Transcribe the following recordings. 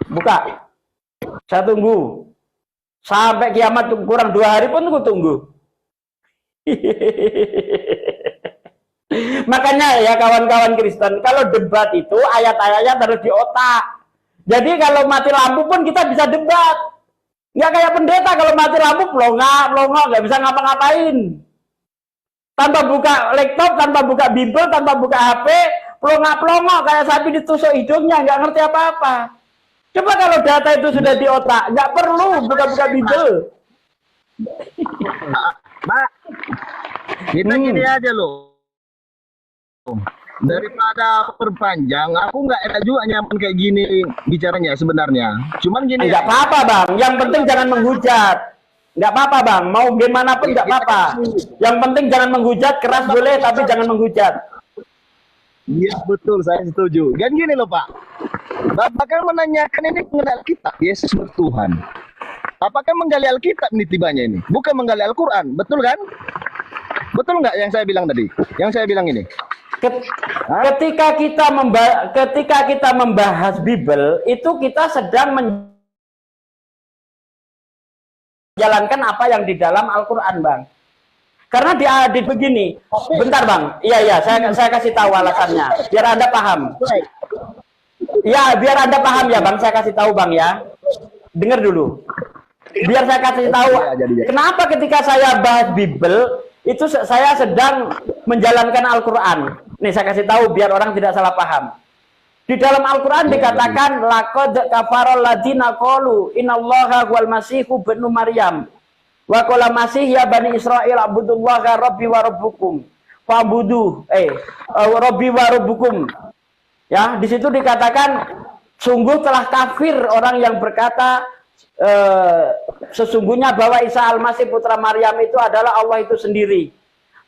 Buka. Saya tunggu. Sampai kiamat kurang 2 hari pun tunggu. Makanya ya kawan-kawan Kristen, kalau debat itu ayat-ayatnya terus di otak. Jadi kalau mati lampu pun kita bisa debat. Nggak kayak pendeta, kalau mati lampu pelongo, nggak bisa ngapa-ngapain. Tanpa buka laptop, tanpa buka Bible, tanpa buka HP, pelongo kayak sapi ditusuk hidungnya, nggak ngerti apa-apa. Coba kalau data itu sudah di otak, nggak perlu buka-buka Bible. Pak, kita gini aja loh. Daripada perpanjang, aku nggak enak juga nyaman kayak gini bicaranya sebenarnya. Cuman gini. Nggak apa-apa bang, yang penting jangan menghujat. Nggak apa-apa bang, mau gimana pun nggak apa-apa. Yang penting jangan menghujat, keras boleh tapi jangan menghujat. Iya betul, saya setuju. Dan gini loh Pak, Bapak kan menanyakan ini mengenai Alkitab, Yesus bertuhan. Apakah menggali Alkitab nih tibanya ini? Bukan menggali Al-Quran, betul kan? Betul nggak yang saya bilang tadi? Yang saya bilang ini? Ketika kita membahas Bible, itu kita sedang menjalankan apa yang di dalam Al-Quran, bang. Karena di begini, bentar bang, iya saya kasih tahu alasannya, biar anda paham. Ya, biar anda paham ya bang, saya kasih tahu bang ya. Dengar dulu. Biar saya kasih tahu, kenapa ketika saya bahas Bible, itu saya sedang menjalankan Al-Quran. Nih saya kasih tahu biar orang tidak salah paham. Di dalam Al-Quran dikatakan laqad kafarol ladina qalu innallaha wal masihu ibnu Maryam wa qala masih ya bani Israil abudullaha rabbi wa rabbukum fa'budu rabbi wa rabbukum. Ya, di situ dikatakan sungguh telah kafir orang yang berkata sesungguhnya bahwa Isa Al-Masih putra Maryam itu adalah Allah itu sendiri.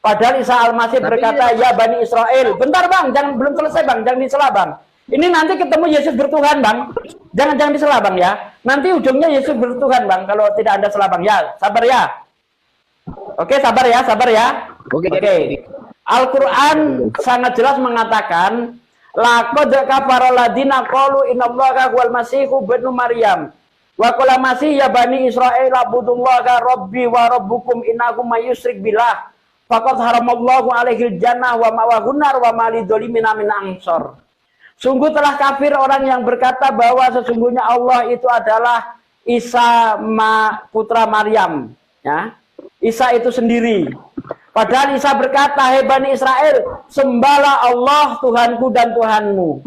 Padahal Isa Al-Masih berkata, ya Bani Israel. Bentar bang, belum selesai bang, jangan disela bang. Ini nanti ketemu Yesus bertuhan bang. Jangan disela bang ya. Nanti ujungnya Yesus bertuhan bang, kalau tidak ada sela bang. Ya, sabar ya. Oke, sabar ya. Oke. Al-Quran sangat jelas mengatakan, laqad kafarol ladina qalu innallaha wal masihu ibnu Maryam. Wa qala masih ya bani Israil abudullaha rabbi wa rabbukum innahu may yusyrik billah faqad haramallahu alaihil jannah wa ma'wahun nar wa malidzalimina min ansor. Sungguh telah kafir orang yang berkata bahwa sesungguhnya Allah itu adalah Isa putra Maryam, ya. Isa itu sendiri. Padahal Isa berkata, "Hai Bani Israel, sembahlah Allah Tuhanku dan Tuhanmu.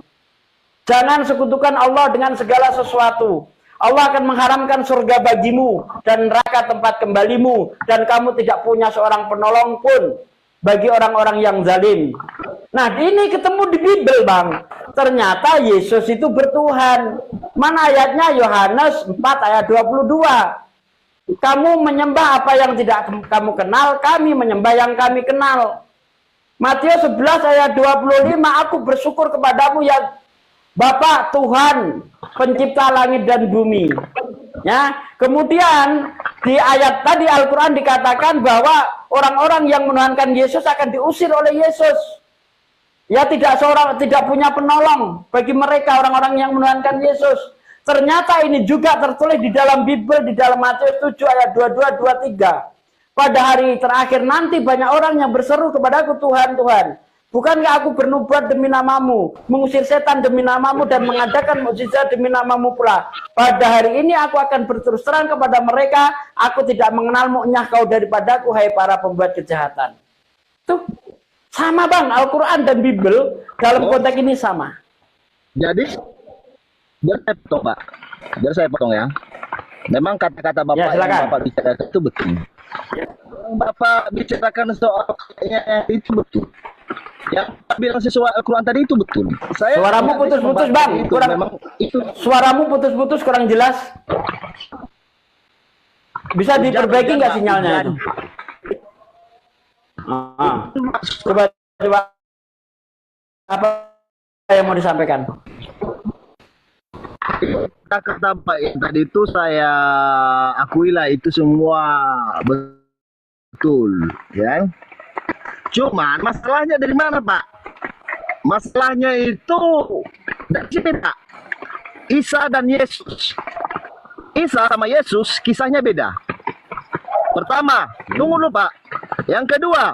Jangan sekutukan Allah dengan segala sesuatu. Allah akan mengharamkan surga bagimu dan neraka tempat kembalimu, dan kamu tidak punya seorang penolong pun bagi orang-orang yang zalim." Nah, ini ketemu di Bible, Bang. Ternyata Yesus itu bertuhan. Mana ayatnya? Yohanes 4 ayat 22. Kamu menyembah apa yang tidak kamu kenal, kami menyembah yang kami kenal. Matius 11 ayat 25, aku bersyukur kepadamu ya Bapa Tuhan pencipta langit dan bumi. Ya, kemudian di ayat tadi Al-Quran dikatakan bahwa orang-orang yang menuhankan Yesus akan diusir oleh Yesus. Ya, tidak punya penolong bagi mereka orang-orang yang menuhankan Yesus. Ternyata ini juga tertulis di dalam Bible, di dalam Matius 7 ayat 22-23. Pada hari terakhir nanti banyak orang yang berseru kepadaku, Tuhan, Tuhan, bukankah aku bernubuat demi namamu, mengusir setan demi namamu, dan mengadakan mukjizat demi namamu pula? Pada hari ini aku akan berterus terang kepada mereka, aku tidak mengenalmu, nyah kau daripadaku, hai para pembuat kejahatan. Tuh, sama bang, Al-Quran dan Bible dalam konteks ini sama. Jadi, biar saya potong ya. Memang kata-kata Bapak yang Bapak bicarakan itu betul. Yang Bapak bicarakan soal kayaknya itu betul. Yang bilang sesuai Al-Quran tadi itu betul. Suaramu putus-putus bang, suaramu putus-putus kurang jelas. Bisa diperbaiki nggak sinyalnya itu? Coba apa yang mau disampaikan? Kata Pak tadi itu saya akuilah itu semua betul, ya. Cuman masalahnya dari mana Pak? Masalahnya itu dari sini Pak. Isa dan Yesus. Isa sama Yesus kisahnya beda. Pertama, tunggu dulu Pak. Yang kedua,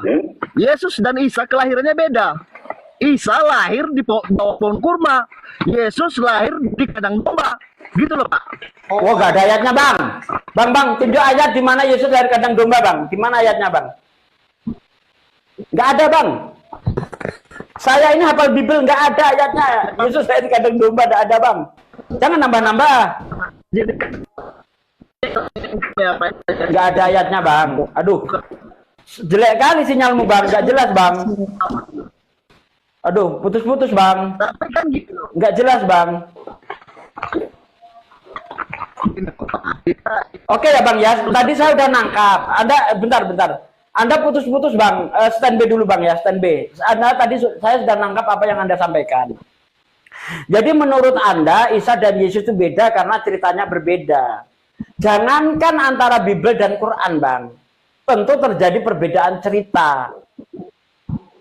Yesus dan Isa kelahirannya beda. Isa lahir di bawah pohon kurma. Yesus lahir di kandang domba. Gitu loh Pak. Oh, gak ada ayatnya bang. Bang, tunjuk ayat di mana Yesus dari kandang domba bang. Di mana ayatnya bang? Gak ada bang. Saya ini hafal Bible, nggak ada ayatnya. Yesus dari kandang domba, nggak ada bang. Jangan nambah-nambah. Nggak ada ayatnya bang. Aduh, jelek kali sinyalmu bang, nggak jelas bang. Aduh, putus-putus bang. Tapi kan gitu. Nggak jelas bang. Oke ya bang ya, tadi saya udah nangkap. Anda bentar. Anda putus-putus bang, stand by dulu bang ya, stand by. Anda tadi saya sudah nangkap apa yang Anda sampaikan. Jadi menurut Anda Isa dan Yesus itu beda karena ceritanya berbeda. Jangankan antara Bible dan Quran bang, tentu terjadi perbedaan cerita.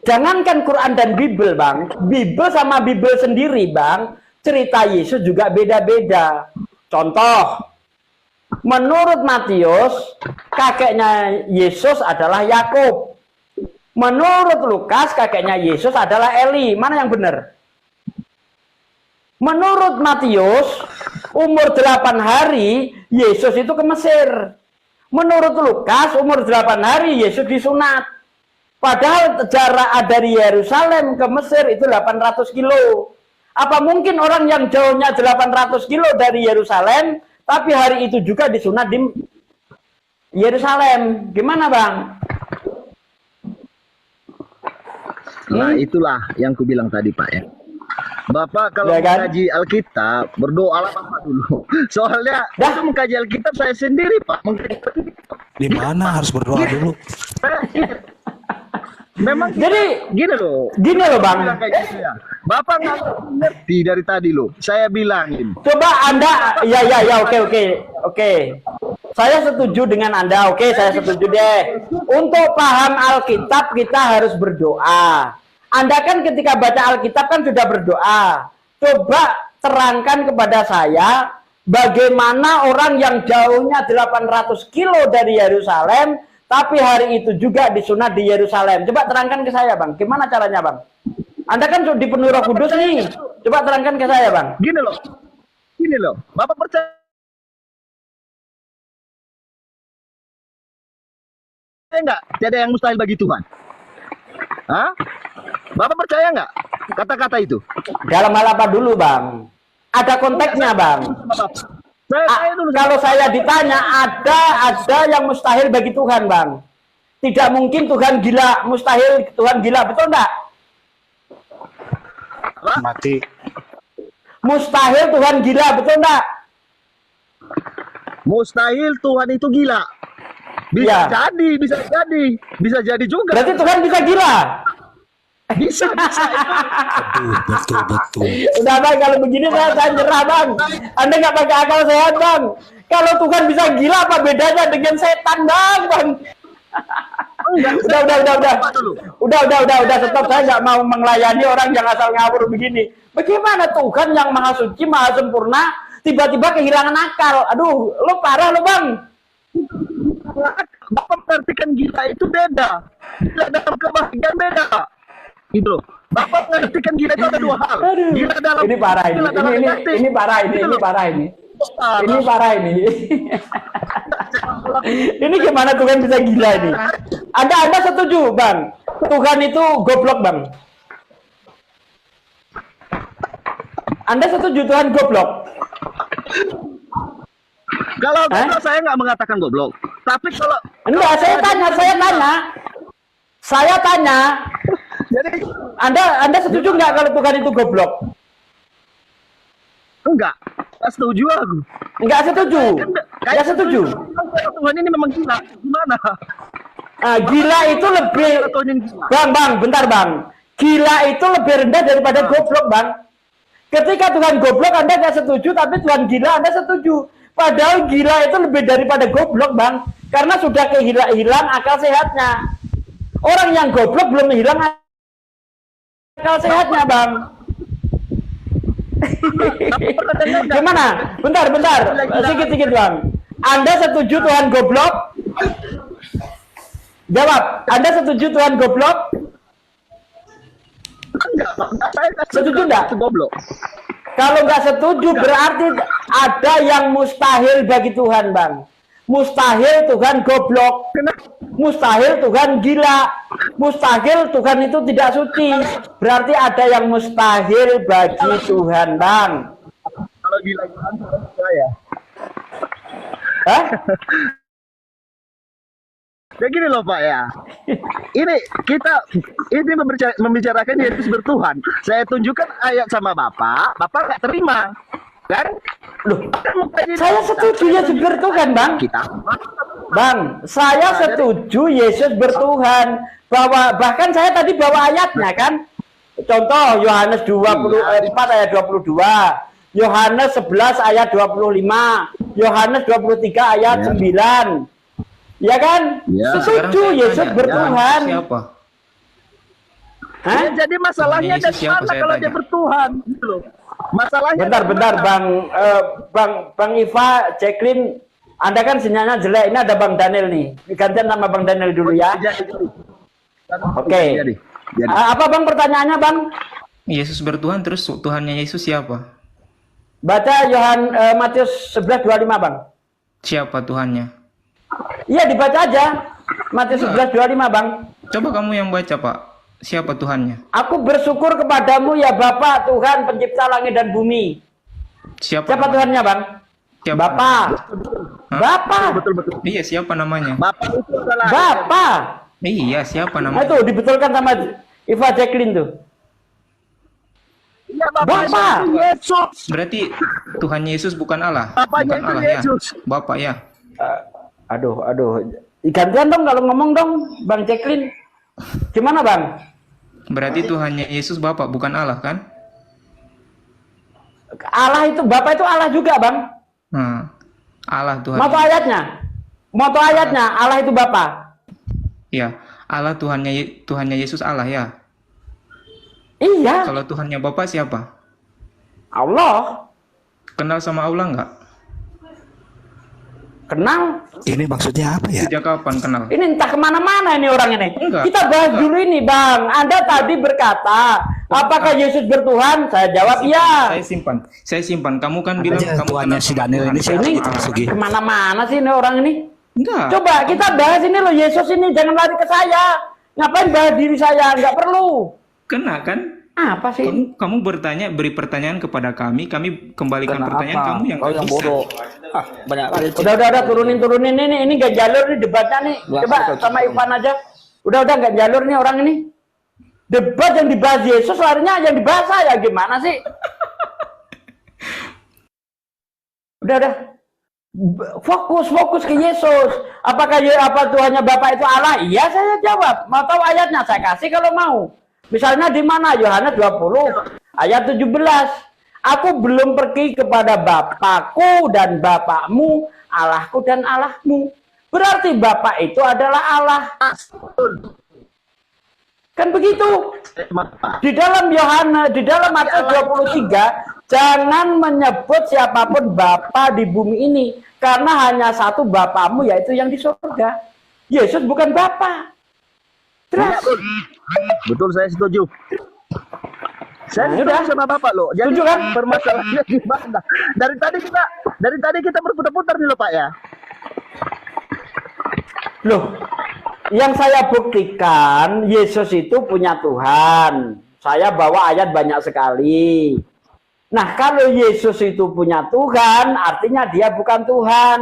Jangankan Quran dan Bible bang, Bible sama Bible sendiri bang, cerita Yesus juga beda-beda. Contoh, menurut Matius, kakeknya Yesus adalah Yakub. Menurut Lukas, kakeknya Yesus adalah Eli. Mana yang benar? Menurut Matius, umur 8 hari, Yesus itu ke Mesir. Menurut Lukas, umur 8 hari, Yesus disunat. Padahal jarak dari Yerusalem ke Mesir itu 800 kilo. Apa mungkin orang yang jauhnya 800 kilo dari Yerusalem, tapi hari itu juga disunat di Yerusalem? Gimana bang? Nah itulah yang ku bilang tadi Pak ya. Bapak kalau Ya kan? mengkaji Alkitab, berdoalah Bapak dulu. Soalnya itu mengkaji Alkitab saya sendiri Pak. Di mana harus berdoa dulu? Memang Jadi gini loh bang. bilang kayak gitu ya. Bapak nggak ngerti dari tadi loh. Saya bilangin. Coba Anda, ya, oke. Saya setuju dengan Anda, oke, saya setuju deh. Untuk paham Alkitab kita harus berdoa. Anda kan ketika baca Alkitab kan sudah berdoa. Coba terangkan kepada saya, bagaimana orang yang jauhnya 800 kilo dari Yerusalem, tapi hari itu juga disunat di Yerusalem. Coba terangkan ke saya bang, gimana caranya bang? Anda kan dipenuhi Roh Kudus nih. Coba terangkan ke saya bang. Gini loh. Bapak percaya nggak? Tidak ada yang mustahil bagi Tuhan. Hah? Bapak percaya nggak kata-kata itu? Dalam hal apa dulu bang? Ada konteksnya bang. Kalau saya ditanya ada yang mustahil bagi Tuhan bang. Tidak mungkin Tuhan gila, mustahil Tuhan gila, betul nggak? Mati. Mustahil Tuhan gila, betul nggak? Mustahil Tuhan itu gila. Bisa jadi, bisa jadi juga. Berarti Tuhan bisa gila. Bisa. Betul. Udah bang, kalau begini saya nyerah bang. Anda nggak pakai akal sehat bang. Kalau Tuhan bisa gila, apa bedanya dengan setan bang? Udah, stop. Saya nggak mau melayani orang yang asal ngawur begini. Bagaimana Tuhan yang maha suci, maha sempurna, tiba-tiba kehilangan akal? Aduh, lo parah lo bang. Bapak mengartikan gila itu beda. Gila dalam kebahagiaan beda. Gitu loh. Bapak mengartikan gila itu ada dua hal. Aduh. Gila dalam Ini parah ini. Ini parah ini. Ini parah ini. Ini parah ini. Ini gimana Tuhan bisa gila ini? Anda setuju, Bang? Tuhan itu goblok, Bang? Anda setuju Tuhan goblok? Kalau goblok saya nggak mengatakan goblok. Tapi kalau enggak, saya tanya. Jadi Anda setuju nggak kalau Tuhan itu goblok? Enggak setuju aku. Enggak setuju. Enggak setuju. Tuhan ini memang gila. Gimana? Gila itu lebih Bang, bentar Bang. Gila itu lebih rendah daripada goblok, Bang. Ketika Tuhan goblok Anda nggak setuju, tapi Tuhan gila Anda setuju. Padahal gila itu lebih daripada goblok, Bang. Karena sudah hilang akal sehatnya. Orang yang goblok belum hilang akal sehatnya, Bang. Gimana? Bentar. Sedikit Bang. Anda setuju Tuhan goblok? Jawab. Anda setuju Tuhan goblok? Enggak, saya nggak Setuju nggak? itu goblok. Kalau nggak setuju berarti ada yang mustahil bagi Tuhan, Bang. Mustahil Tuhan goblok. Mustahil Tuhan gila. Mustahil Tuhan itu tidak suci. Berarti ada yang mustahil bagi Tuhan, Bang. Kalau gila saya. Hah? Ya gini loh Pak ya. Ini membicarakan Yesus bertuhan. Saya tunjukkan ayat sama Bapak nggak terima. Kan? Loh, saya setuju Yesus bertuhan, Bang. Bang, saya setuju Yesus bertuhan. Bahkan saya tadi bawa ayatnya kan. Contoh Yohanes 24 ayat 22. Yohanes 11 ayat 25. Yohanes 23 ayat 9. Ya kan? Ya. Setuju Yesus bertuhan. Siapa? Hah? Ya, jadi masalahnya Yesus dari siapa mana saya kalau tanya? dia bertuhan? Gitu loh. Masalahnya Bentar, Bang Iva, Jacqueline, Anda kan sinyalnya jelek. Ini ada Bang Daniel nih. Gantian nama Bang Daniel dulu ya. Oke. Jadi. Apa Bang pertanyaannya, Bang? Yesus bertuhan, terus Tuhannya Yesus siapa? Baca Matius 11:25, Bang. Siapa Tuhannya? Iya, dibaca aja. Matius 11:25, Bang. Coba kamu yang baca, Pak. Siapa Tuhannya? Aku bersyukur kepadamu ya Bapa, Tuhan pencipta langit dan bumi. Siapa namanya? Tuhannya, Bang? Siapa Bapa. Hah? Bapa. Betul. Iya, siapa namanya? Bapak itu adalah Bapa. Iya, siapa Nah, namanya? itu dibetulkan sama Iva Jacqueline tuh. Iya, Bapak. Yesus. Berarti Tuhannya Yesus bukan Allah. Bapaknya Bukan itu Allah Yesus. ya. Bapak ya. Aduh. Gantian dong kalau ngomong dong, Bang Jacqueline. Gimana, Bang? Berarti Tuhannya Yesus Bapak, bukan Allah kan? Allah itu, Bapak itu Allah juga, Bang. Nah, Allah Tuhan. Moto ayatnya, Allah itu Bapa. Ya, Allah Tuhannya Yesus Allah ya. Iya, Kalau Tuhannya Bapak siapa? Allah. Kenal sama Allah nggak? Kenal. Ini maksudnya apa ya? Sejak kapan kenal? Ini entah kemana-mana ini orang ini. Enggak. Kita bahas dulu ini, Bang. Anda tadi berkata, apakah Yesus bertuhan? Saya jawab iya. Saya simpan. Kamu kan bilang Aja kamu tuannya kenal si sama Daniel Tuhan. ini siapa Ini gitu Mas Ugi? kemana-mana sih ini orang ini. Enggak. Coba kita bahas ini loh, Yesus ini. Jangan lari ke saya. Ngapain bahas diri saya? Nggak perlu. Kena kan? Apa sih? Kamu beri pertanyaan kepada kami kembalikan pertanyaan kamu yang Kau nggak yang bisa. bodoh. Ah, banyak kali. Udah turunin ini nggak jalur nih debatnya nih. Ya, Coba betul, sama betul. Ivan aja. Udah nggak jalur nih orang ini. Debat yang dibahas Yesus, larinya yang dibahas saya, gimana sih? Udah. Fokus ke Yesus. Apakah Tuhannya Bapa itu Allah? Iya, saya jawab. Mau tahu ayatnya? Saya kasih kalau mau. Misalnya di mana? Yohanes 20 ayat 17. Aku belum pergi kepada Bapakku dan Bapakmu, Allahku dan Allahmu. Berarti Bapa itu adalah Allah. Kan begitu. Di dalam Matius 23, jangan menyebut siapapun Bapa di bumi ini, karena hanya satu Bapamu, yaitu yang di surga. Yesus bukan Bapa. Terus, Betul, saya setuju. Saya Nah, setuju udah. sama Bapak loh. Jadi Setuju kan? permasalahannya gimana? Dari tadi kita berputar-putar nih loh Pak ya. loh, yang saya buktikan Yesus itu punya Tuhan. Saya bawa ayat banyak sekali. Nah, kalau Yesus itu punya Tuhan, artinya dia bukan Tuhan.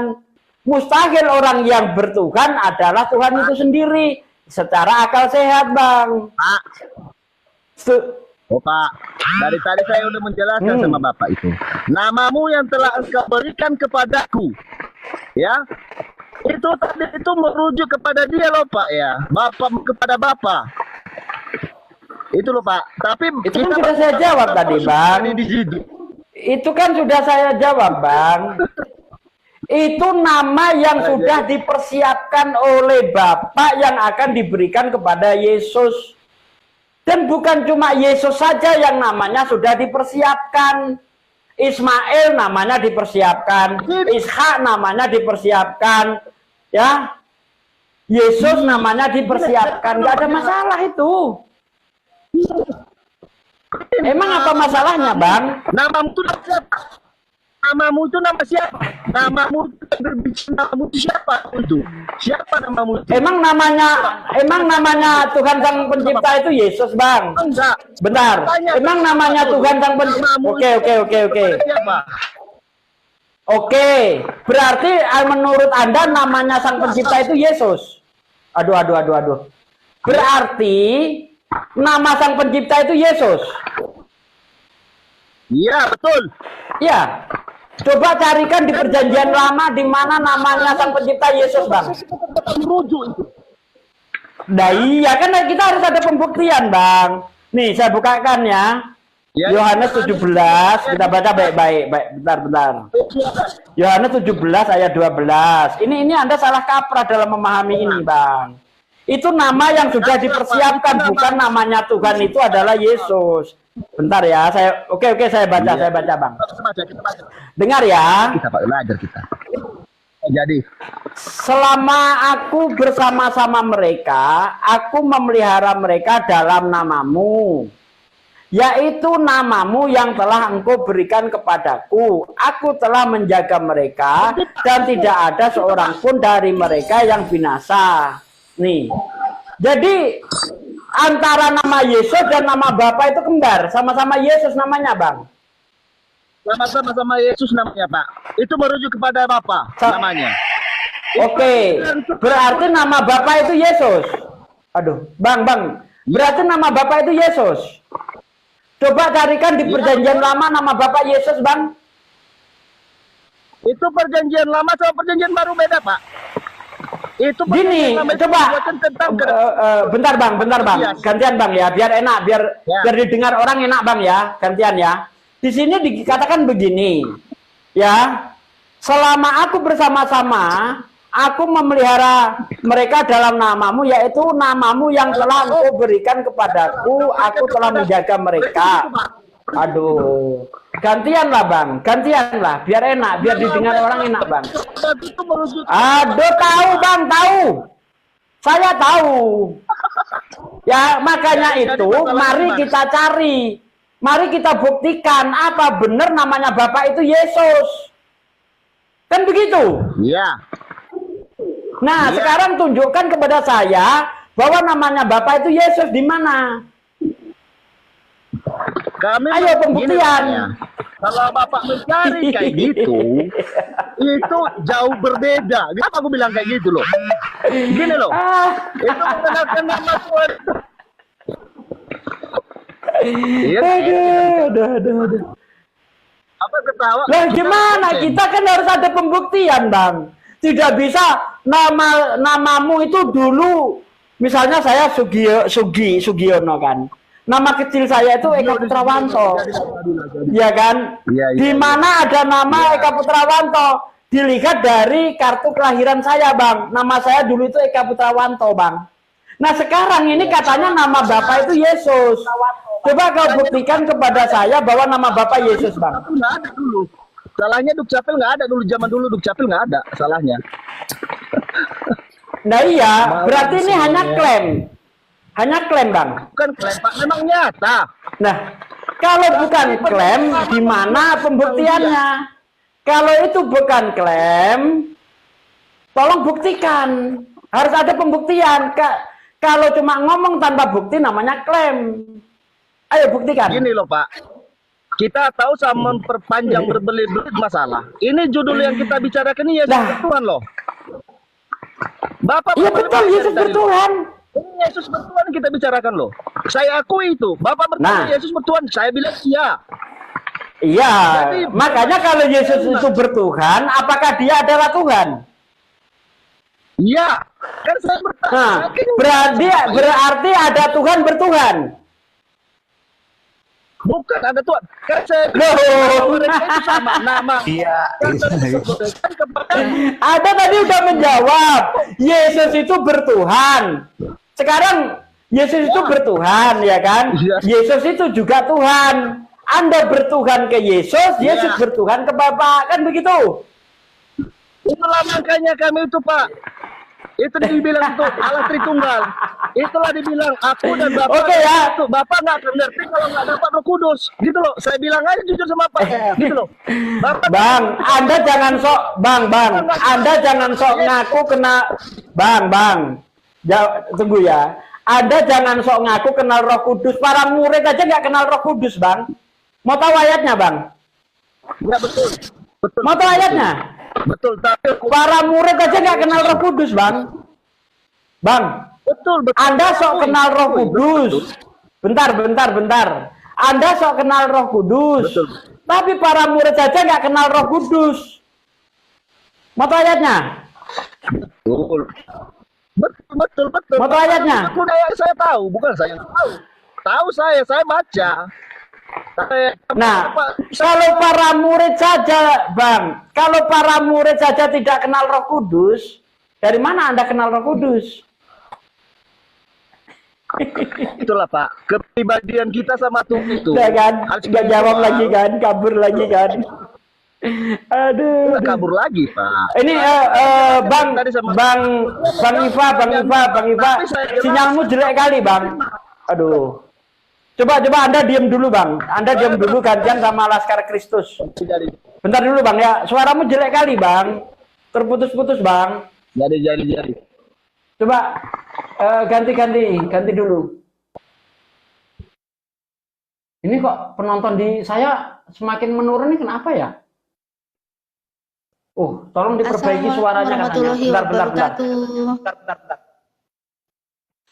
Mustahil orang yang bertuhan adalah Tuhan itu sendiri. Secara akal sehat, Bang. Pak. Oh Pak, dari tadi saya udah menjelaskan sama Bapak itu. Namamu yang telah engkau berikan kepadaku. Ya. Itu tadi itu merujuk kepada dia loh Pak ya. Bapak kepada Bapak. Itu loh Pak. Tapi Itu kan sudah saya jawab tadi, Bang. Di situ. Itu kan sudah saya jawab, Bang. Itu nama yang sudah dipersiapkan oleh Bapa yang akan diberikan kepada Yesus. Dan bukan cuma Yesus saja yang namanya sudah dipersiapkan. Ismail namanya dipersiapkan, Ishak namanya dipersiapkan, ya. Yesus namanya dipersiapkan, nggak ada masalah itu. Emang apa masalahnya, Bang? Namamu itu nama siapa? Namamu itu nama siapa? Namamu itu siapa itu? Siapa namamu itu? Emang namanya Tuhan Sang Pencipta itu Yesus, Bang? Enggak. Bentar. Emang namanya Tuhan Sang Pencipta? Oke. Siapa? Oke. Berarti menurut Anda namanya Sang Pencipta itu Yesus? Aduh. Berarti nama Sang Pencipta itu Yesus? Iya, betul. Ya. Coba carikan di Perjanjian Lama di mana namanya Sang Pencipta Yesus, Bang. Merujuk itu. Nah iya kan kita harus ada pembuktian, Bang. Nih saya bukakan ya. Ya, Yohanes 17, kita baca baik-baik. Bentar. Yohanes 17 ayat 12. Ini Anda salah kaprah dalam memahami ini, Bang. Itu nama yang sudah dipersiapkan, bukan namanya Tuhan itu adalah Yesus. Bentar ya, oke saya baca, Bang. Kita baca. Dengar ya. Kita Pak belajar kita. Jadi, selama aku bersama-sama mereka, aku memelihara mereka dalam namamu, yaitu namamu yang telah engkau berikan kepadaku. Aku telah menjaga mereka dan tidak ada seorang pun dari mereka yang binasa. Nih, jadi antara nama Yesus dan nama Bapa itu kembar, sama-sama Yesus namanya, Bang. sama-sama Yesus namanya, Pak. Itu merujuk kepada Bapa namanya. Oke, berarti nama Bapa itu Yesus. Aduh, Bang. Berarti nama Bapa itu Yesus. Coba carikan di Perjanjian Lama nama Bapa Yesus, Bang. Itu Perjanjian Lama sama Perjanjian Baru beda, Pak. Itu Gini, coba bentar bang, gantian bang ya, biar enak, biar didengar orang enak bang ya, gantian ya. Di sini dikatakan begini, ya, selama aku bersama-sama, aku memelihara mereka dalam namamu, yaitu namamu yang telah engkau berikan kepadaku, aku telah menjaga mereka. Aduh, gantian lah bang, biar enak, biar didengar orang enak bang. Aduh, tahu bang, saya tahu. Ya makanya itu, mari kita cari, mari kita buktikan apa benar namanya Bapak itu Yesus, kan begitu? Iya. Nah, sekarang tunjukkan kepada saya bahwa namanya Bapak itu Yesus di mana? Ayo pembuktian. Kalau Bapak mencari kayak gitu, itu jauh berbeda. Kenapa aku bilang kayak gitu loh? Gini loh, itu menggunakan nama Tuhan. Aduh. Apa ketawa? Lah gimana? Kita kan harus ada pembuktian, Bang. Tidak bisa namamu itu dulu, misalnya saya Sugiono kan. Nama kecil saya itu Eka Putrawanto, ya kan? Ya. Di mana ada nama Eka Putrawanto? Dilihat dari kartu kelahiran saya, Bang. Nama saya dulu itu Eka Putrawanto, Bang. Nah sekarang ini katanya nama Bapak itu Yesus. Coba kau buktikan kepada saya bahwa nama Bapak Yesus, Bang. Nggak ada dulu. Salahnya Dukcapil nggak ada dulu, zaman dulu Dukcapil nggak ada salahnya. Nah iya, berarti ini hanya klaim. Hanya klaim, Bang. Bukan klaim, Pak, memang nyata. Nah, kalau bukan klaim, di mana pembuktiannya? Kalau itu bukan klaim, tolong buktikan. Harus ada pembuktian. Kalau cuma ngomong tanpa bukti, namanya klaim. Ayo buktikan. Gini loh, Pak. Kita tahu sama memperpanjang berbelit-belit masalah. Ini judul yang kita bicarakan ini Yesus bertuhan loh. Bapak, iya betul, Yesus bertuhan. Yesus bertuhan kita bicarakan loh. Saya akui itu. Bapak bertuhan, Yesus bertuhan. Saya bilang iya. Iya. Jadi, makanya kalau Yesus itu bertuhan, apakah dia adalah Tuhan? Iya. Kan saya berarti ada Tuhan bertuhan. Bukan ada Tuhan. Kan saya mereka itu sama nama. Iya. Ada tadi udah menjawab. Yesus itu bertuhan. Sekarang Yesus itu bertuhan, ya kan? Yesus itu juga Tuhan. Anda bertuhan ke Yesus, Yesus bertuhan ke Bapa, kan begitu? Itulah makanya kami itu Pak. Itu dibilang itu Allah Tritunggal. Itulah dibilang aku dan Bapak. Oke ya. Itu Bapak nggak akan ngerti kalau nggak dapat Roh Kudus. Gitu loh. Saya bilang aja jujur sama Pak. Gitu loh. Bapak, Bang, Anda jangan sok, Bang, Anda jangan sok ngaku kena, Bang, tunggu ya. Anda jangan sok ngaku kenal Roh Kudus. Para murid aja nggak kenal Roh Kudus, Bang. Mau tahu ayatnya, Bang? ya betul. Betul. Mau tahu ayatnya? Betul. Tapi Para murid aja nggak kenal Roh Kudus, Bang. betul. Anda sok kenal Roh Kudus. Bentar. Anda sok kenal Roh Kudus. Betul. Tapi para murid saja nggak kenal Roh Kudus. Mau tahu ayatnya? Betul. Mau tahu ayatnya? Saya tahu, bukan saya yang tahu. Tahu saya baca. Nah, kalau para murid saja, Bang, kalau para murid saja tidak kenal Roh Kudus, dari mana Anda kenal Roh Kudus? Itulah Pak, kepribadian kita sama Tuhan itu. Udah kan? harus Nggak jawab lagi kan? Kabur lagi kan? Aduh. kabur lagi Pak. Ini Bang Iva, sinyalmu jelek kali, Bang. Aduh. Coba Anda diam dulu, Bang. Anda diam dulu gantian sama Laskar Kristus. Bentar dulu, Bang ya. Suaramu jelek kali, Bang. Terputus-putus, Bang. Jadi. Coba ganti dulu. Ini kok penonton di saya semakin menurun, ini kenapa ya? Tolong diperbaiki suaranya katanya. Bentar.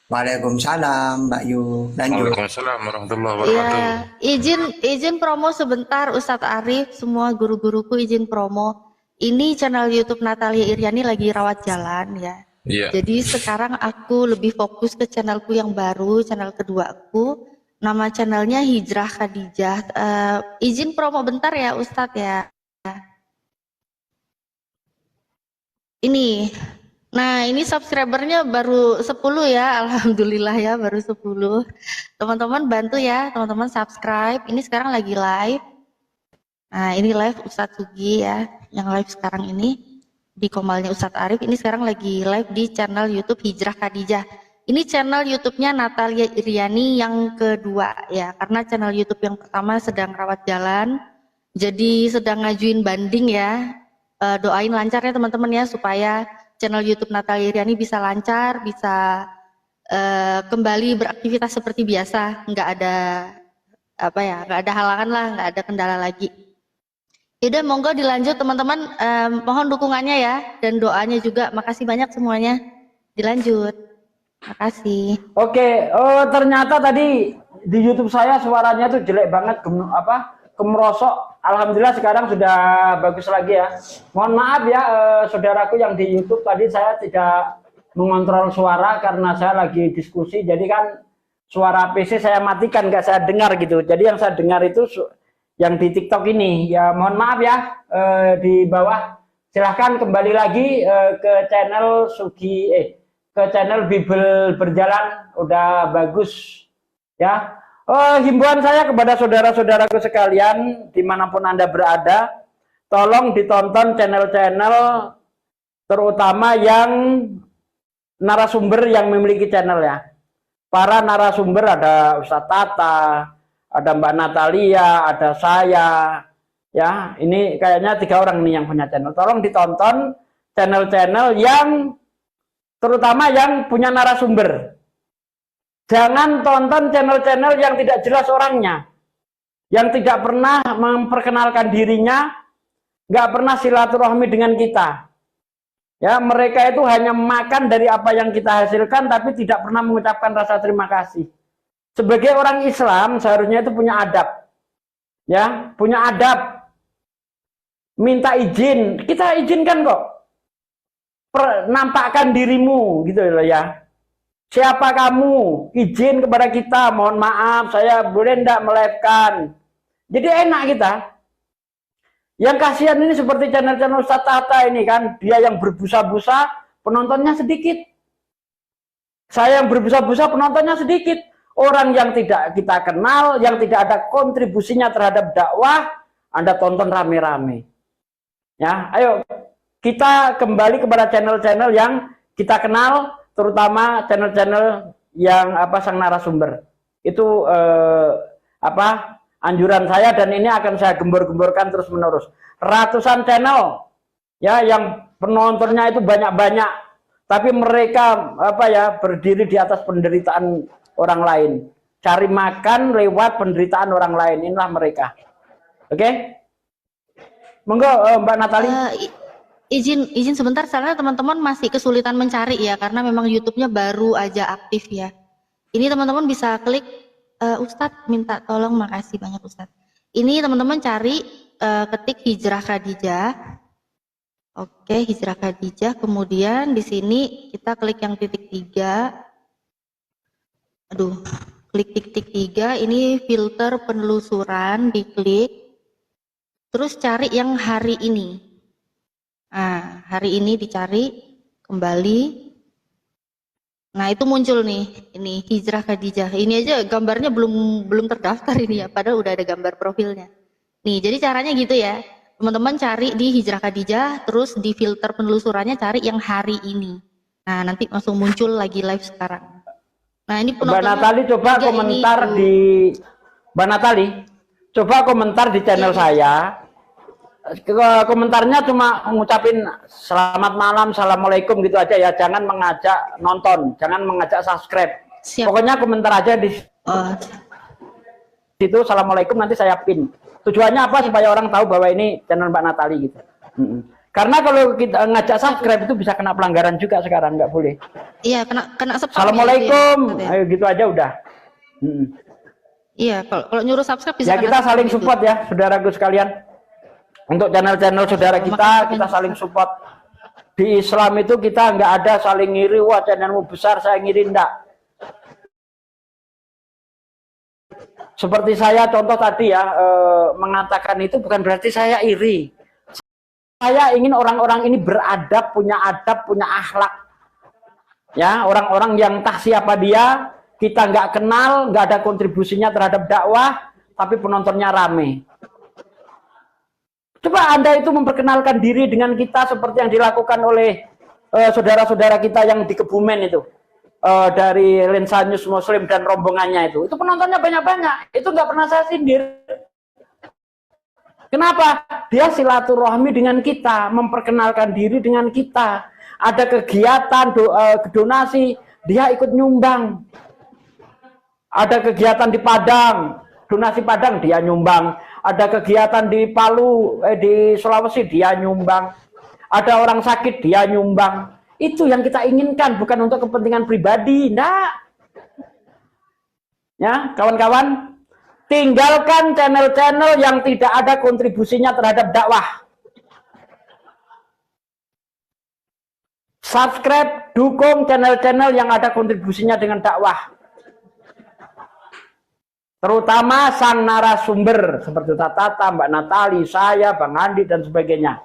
Waalaikumsalam, Mbak Yu. Lanjut. Waalaikumsalam warahmatullahi wabarakatuh. Ya, izin promo sebentar, Ustadz Arif, semua guru-guruku izin promo. Ini channel YouTube Natalia Iriani lagi rawat jalan ya. Iya. Jadi sekarang aku lebih fokus ke channelku yang baru, channel kedua aku. Nama channelnya Hijrah Khadijah. Izin promo bentar ya, Ustadz ya. Ini. Nah, ini subscribernya baru 10 ya, alhamdulillah ya, baru 10. Teman-teman bantu ya, teman-teman subscribe. Ini sekarang lagi live. Nah, ini live Ustadz Sugi ya, yang live sekarang ini di Komalnya Ustadz Arif. Ini sekarang lagi live di channel YouTube Hijrah Khadijah. Ini channel YouTube-nya Natalia Iriani yang kedua ya, karena channel YouTube yang pertama sedang rawat jalan, jadi sedang ngajuin banding ya. Doain lancar ya teman-teman ya, supaya channel YouTube Natalia Iriani bisa lancar, bisa kembali beraktivitas seperti biasa, nggak ada halangan lah, nggak ada kendala lagi. Yaudah, monggo dilanjut teman-teman, mohon dukungannya ya dan doanya juga. Makasih banyak semuanya. Dilanjut. Makasih. Oke, ternyata tadi di YouTube saya suaranya tuh jelek banget, kemerosok. Alhamdulillah sekarang sudah bagus lagi ya. Mohon maaf ya saudaraku yang di YouTube, tadi saya tidak mengontrol suara karena saya lagi diskusi. Jadi kan suara PC saya matikan, nggak saya dengar gitu. Jadi yang saya dengar itu yang di TikTok ini. Ya mohon maaf ya, di bawah silahkan kembali lagi ke channel ke channel Bible Berjalan, udah bagus ya. Himbauan saya kepada saudara-saudaraku sekalian dimanapun Anda berada, tolong ditonton channel-channel terutama yang narasumber yang memiliki channel ya. Para narasumber ada Ustadz Tata, ada Mbak Natalia, ada saya ya. Ini kayaknya 3 orang nih yang punya channel. Tolong ditonton channel-channel yang terutama yang punya narasumber. Jangan tonton channel-channel yang tidak jelas orangnya, yang tidak pernah memperkenalkan dirinya, nggak pernah silaturahmi dengan kita. Ya, mereka itu hanya makan dari apa yang kita hasilkan, tapi tidak pernah mengucapkan rasa terima kasih. Sebagai orang Islam seharusnya itu punya adab, ya, punya adab. Minta izin, kita izinkan kok. Nampakkan dirimu, gitu loh ya. Siapa kamu? Izin kepada kita, mohon maaf, saya boleh enggak melive-kan. Jadi enak kita. Yang kasihan ini seperti channel-channel Ustadz Tata ini kan, dia yang berbusa-busa, penontonnya sedikit. Saya yang berbusa-busa, penontonnya sedikit. Orang yang tidak kita kenal, yang tidak ada kontribusinya terhadap dakwah, Anda tonton rame-rame. Ya, ayo kita kembali kepada channel-channel yang kita kenal, terutama channel-channel yang sang narasumber. Itu anjuran saya, dan ini akan saya gembor-gemborkan terus-menerus. Ratusan channel ya yang penontonnya itu banyak-banyak, tapi mereka berdiri di atas penderitaan orang lain, cari makan lewat penderitaan orang lain. Inilah mereka. Oke, monggo Mbak Natali. Izin sebentar, soalnya teman-teman masih kesulitan mencari ya, karena memang YouTube-nya baru aja aktif ya. Ini teman-teman bisa klik, Ustadz minta tolong, makasih banyak Ustadz. Ini teman-teman cari, ketik Hijrah Khadijah. Oke, Hijrah Khadijah. Kemudian di sini kita klik yang titik 3. Klik titik 3, ini filter penelusuran, diklik, terus cari yang hari ini. Nah, hari ini dicari kembali. Nah, itu muncul nih, ini Hijrah Khadijah. Ini aja gambarnya belum terdaftar ini ya, padahal udah ada gambar profilnya. Nih, jadi caranya gitu ya. Teman-teman cari di Hijrah Khadijah, terus di filter penelusurannya cari yang hari ini. Nah, nanti langsung muncul lagi live sekarang. Nah, ini Mbak Natali coba komentar Mbak Natali coba komentar di channel saya. Komentarnya cuma ngucapin selamat malam, assalamualaikum gitu aja ya. Jangan mengajak nonton, jangan mengajak subscribe. Siap. Pokoknya komentar aja di situ assalamualaikum, nanti saya pin. Tujuannya apa? Supaya orang tahu bahwa ini channel Mbak Natali gitu. Karena kalau kita ngajak subscribe itu bisa kena pelanggaran juga sekarang, nggak boleh. Iya, kena spam. Assalamualaikum, ya, ayo gitu aja udah. Iya, kalau nyuruh subscribe bisa. Ya kita saling support ya, saudaraku sekalian. Untuk channel-channel saudara kita saling support. Di Islam itu kita nggak ada saling ngiri, wah channelmu besar saya ngiri, enggak. Seperti saya contoh tadi ya, mengatakan itu bukan berarti saya iri. Saya ingin orang-orang ini beradab, punya akhlak. Ya, orang-orang yang tak siapa dia, kita nggak kenal, nggak ada kontribusinya terhadap dakwah, tapi penontonnya rame. Coba Anda itu memperkenalkan diri dengan kita seperti yang dilakukan oleh saudara-saudara kita yang di Kebumen itu. Dari Lensa News Muslim dan rombongannya itu penontonnya banyak-banyak. Itu nggak pernah saya sindir. Kenapa? Dia silaturahmi dengan kita, memperkenalkan diri dengan kita. Ada kegiatan donasi, dia ikut nyumbang. Ada kegiatan di Padang, donasi Padang dia nyumbang. Ada kegiatan di Palu, di Sulawesi dia nyumbang. Ada orang sakit dia nyumbang. Itu yang kita inginkan, bukan untuk kepentingan pribadi, enggak. Ya, kawan-kawan. Tinggalkan channel-channel yang tidak ada kontribusinya terhadap dakwah. Subscribe, dukung channel-channel yang ada kontribusinya dengan dakwah. Terutama sang narasumber seperti Tata, Mbak Natali, saya, Bang Andi dan sebagainya.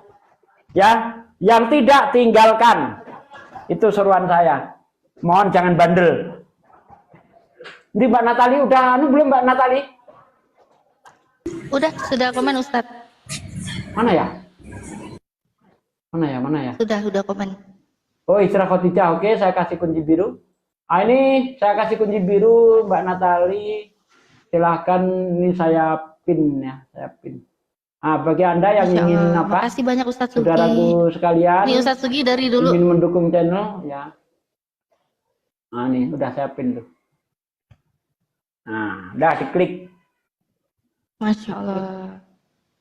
Ya, yang tidak tinggalkan. Itu seruan saya. Mohon jangan bandel. Ini Mbak Natali udah belum Mbak Natali? Udah, sudah komen Ustadz. Mana ya? Mana ya? Sudah komen. Oh, Hijrah Khadijah. Oke, saya kasih kunci biru. Ini saya kasih kunci biru Mbak Natali. Silahkan, ini saya pin ya, saya pin. Bagi Anda yang ingin Makasih banyak Ustadz Sugi. Saudaraku sekalian. Ini Ustadz Sugi dari dulu. Ingin mendukung channel ya. Nih udah saya pin tuh. Udah diklik. Masya Allah.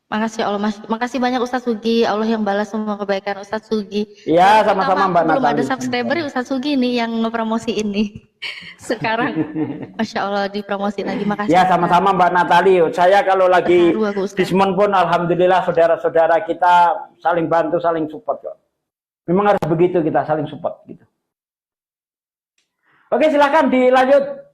Makasih Allah, makasih banyak Ustadz Sugi. Allah yang balas semua kebaikan Ustadz Sugi. Iya, sama-sama Mbak Natali. Belum ada subscriber Ustadz Sugi nih yang ngepromosi ini. Sekarang, Masya Allah dipromosi lagi. Makasih. Ya, sama-sama Mbak Natali. Saya kalau lagi di Semen pun, alhamdulillah saudara-saudara kita saling bantu, saling support kok. Memang harus begitu, kita saling support gitu. Oke, silakan dilanjut.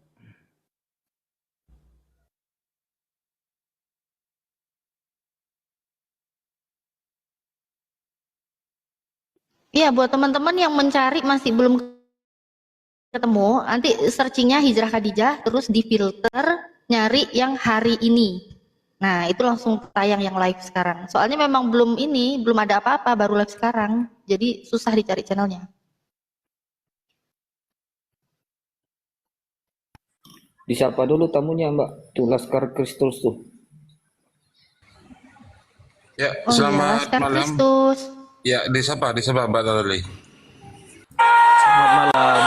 Iya, buat teman-teman yang mencari masih belum ketemu, nanti searchingnya Hijrah Khadijah, terus di filter, nyari yang hari ini. Nah, itu langsung tayang yang live sekarang. Soalnya memang belum ada apa-apa, baru live sekarang. Jadi susah dicari channelnya. Disapa dulu tamunya Mbak, tuh Laskar Kristus tuh. Ya, Oh ya, selamat Laskar malam. Kristus. Ya, disapa Mbak Lali. Selamat malam.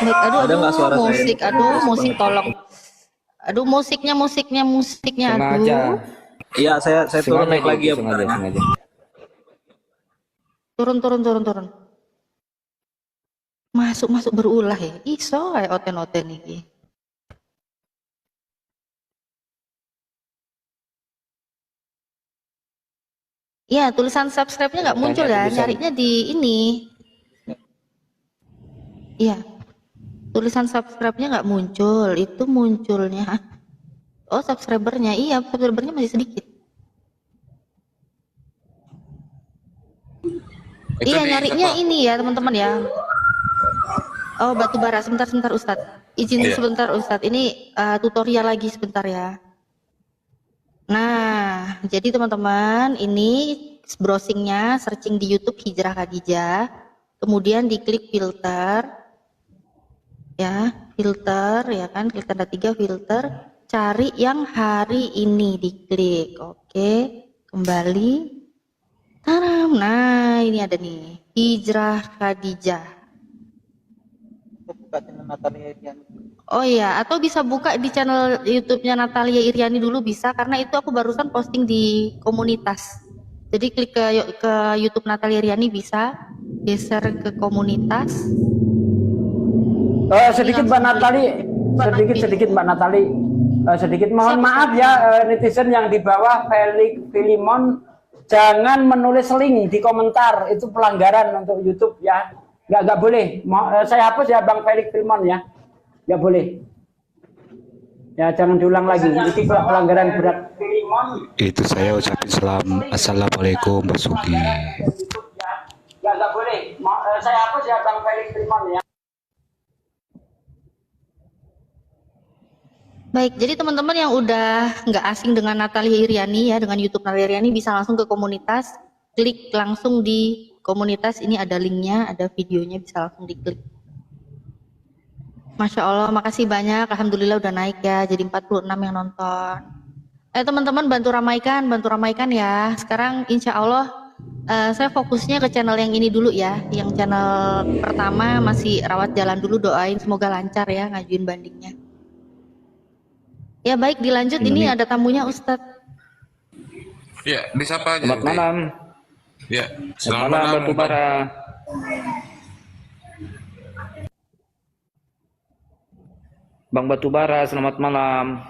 Baik, aduh, Ada nggak suara saya? musik, aduh, musik tolong. Aduh, musiknya, Sengaja. aduh. Iya, saya turun naik lagi ya, sengaja, bentar. sengaja. Turun. Masuk berulah ya. Iso kayak oten-oten iki. Iya, tulisan subscribe-nya nggak muncul ya, nyarinya di ini. Iya, tulisan subscribe-nya nggak muncul, itu munculnya. Oh, subscribernya, iya, subscribernya masih sedikit. Itu Iya, di nyarinya siapa? ini ya, teman-teman ya. Oh, batubara, sebentar Ustadz. Izin Iya. sebentar Ustadz, ini tutorial lagi sebentar ya. Nah, jadi teman-teman, ini browsingnya, searching di YouTube Hijrah Khadijah, kemudian diklik filter, ya, filter, ya kan, klik tanda 3 filter, cari yang hari ini, diklik, oke, kembali, taram, nah ini ada nih, Hijrah Khadijah. Oh iya, atau bisa buka di channel YouTube-nya Natalia Iriani dulu bisa, karena itu aku barusan posting di komunitas. Jadi klik ke YouTube Natalia Iriani bisa, geser ke komunitas. Sedikit Mbak Natali, sedikit Mbak Natali, sedikit mohon maaf ya netizen yang di bawah Felix Filimon, jangan menulis link di komentar, itu pelanggaran untuk YouTube ya, nggak boleh. Saya hapus ya Bang Felix Filimon ya, nggak boleh. Ya jangan diulang lagi, itu pelanggaran berat. Itu saya ucapin assalamualaikum Mbak Sugi. Nggak boleh. Saya hapus ya Bang Felix Filimon ya. Baik, jadi teman-teman yang udah nggak asing dengan Natalia Iriani ya, dengan YouTube Natalia Iriani bisa langsung ke komunitas, klik langsung di komunitas, ini ada linknya, ada videonya, bisa langsung diklik. Masya Allah, makasih banyak, Alhamdulillah udah naik ya, jadi 46 yang nonton. Teman-teman bantu ramaikan ya. Sekarang insya Allah saya fokusnya ke channel yang ini dulu ya, yang channel pertama masih rawat jalan dulu, doain semoga lancar ya ngajuin bandingnya. Ya baik, dilanjut, ini ada tamunya Ustadz. Ya, disapa aja. Selamat malam. Ya, Selamat malam Batubara. Bang Batubara, selamat malam.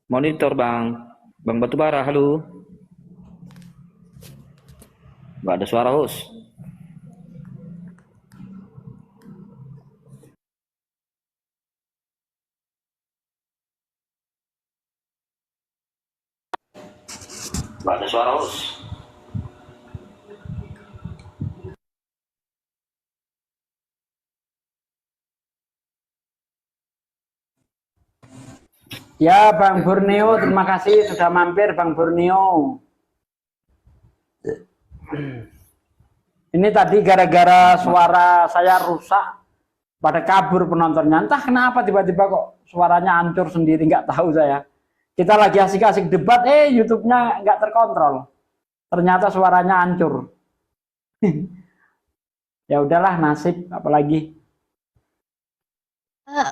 Monitor Bang Batubara, halo. Nggak ada suara host. Nggak ada suara host. Ya Bang Borneo, terima kasih sudah mampir Bang Borneo. Ini tadi gara-gara suara saya rusak, pada kabur penontonnya. Entah kenapa tiba-tiba kok suaranya hancur sendiri, nggak tahu saya. Kita lagi asik-asik debat, YouTube-nya nggak terkontrol. Ternyata suaranya hancur. Ya udahlah, nasib, apalagi.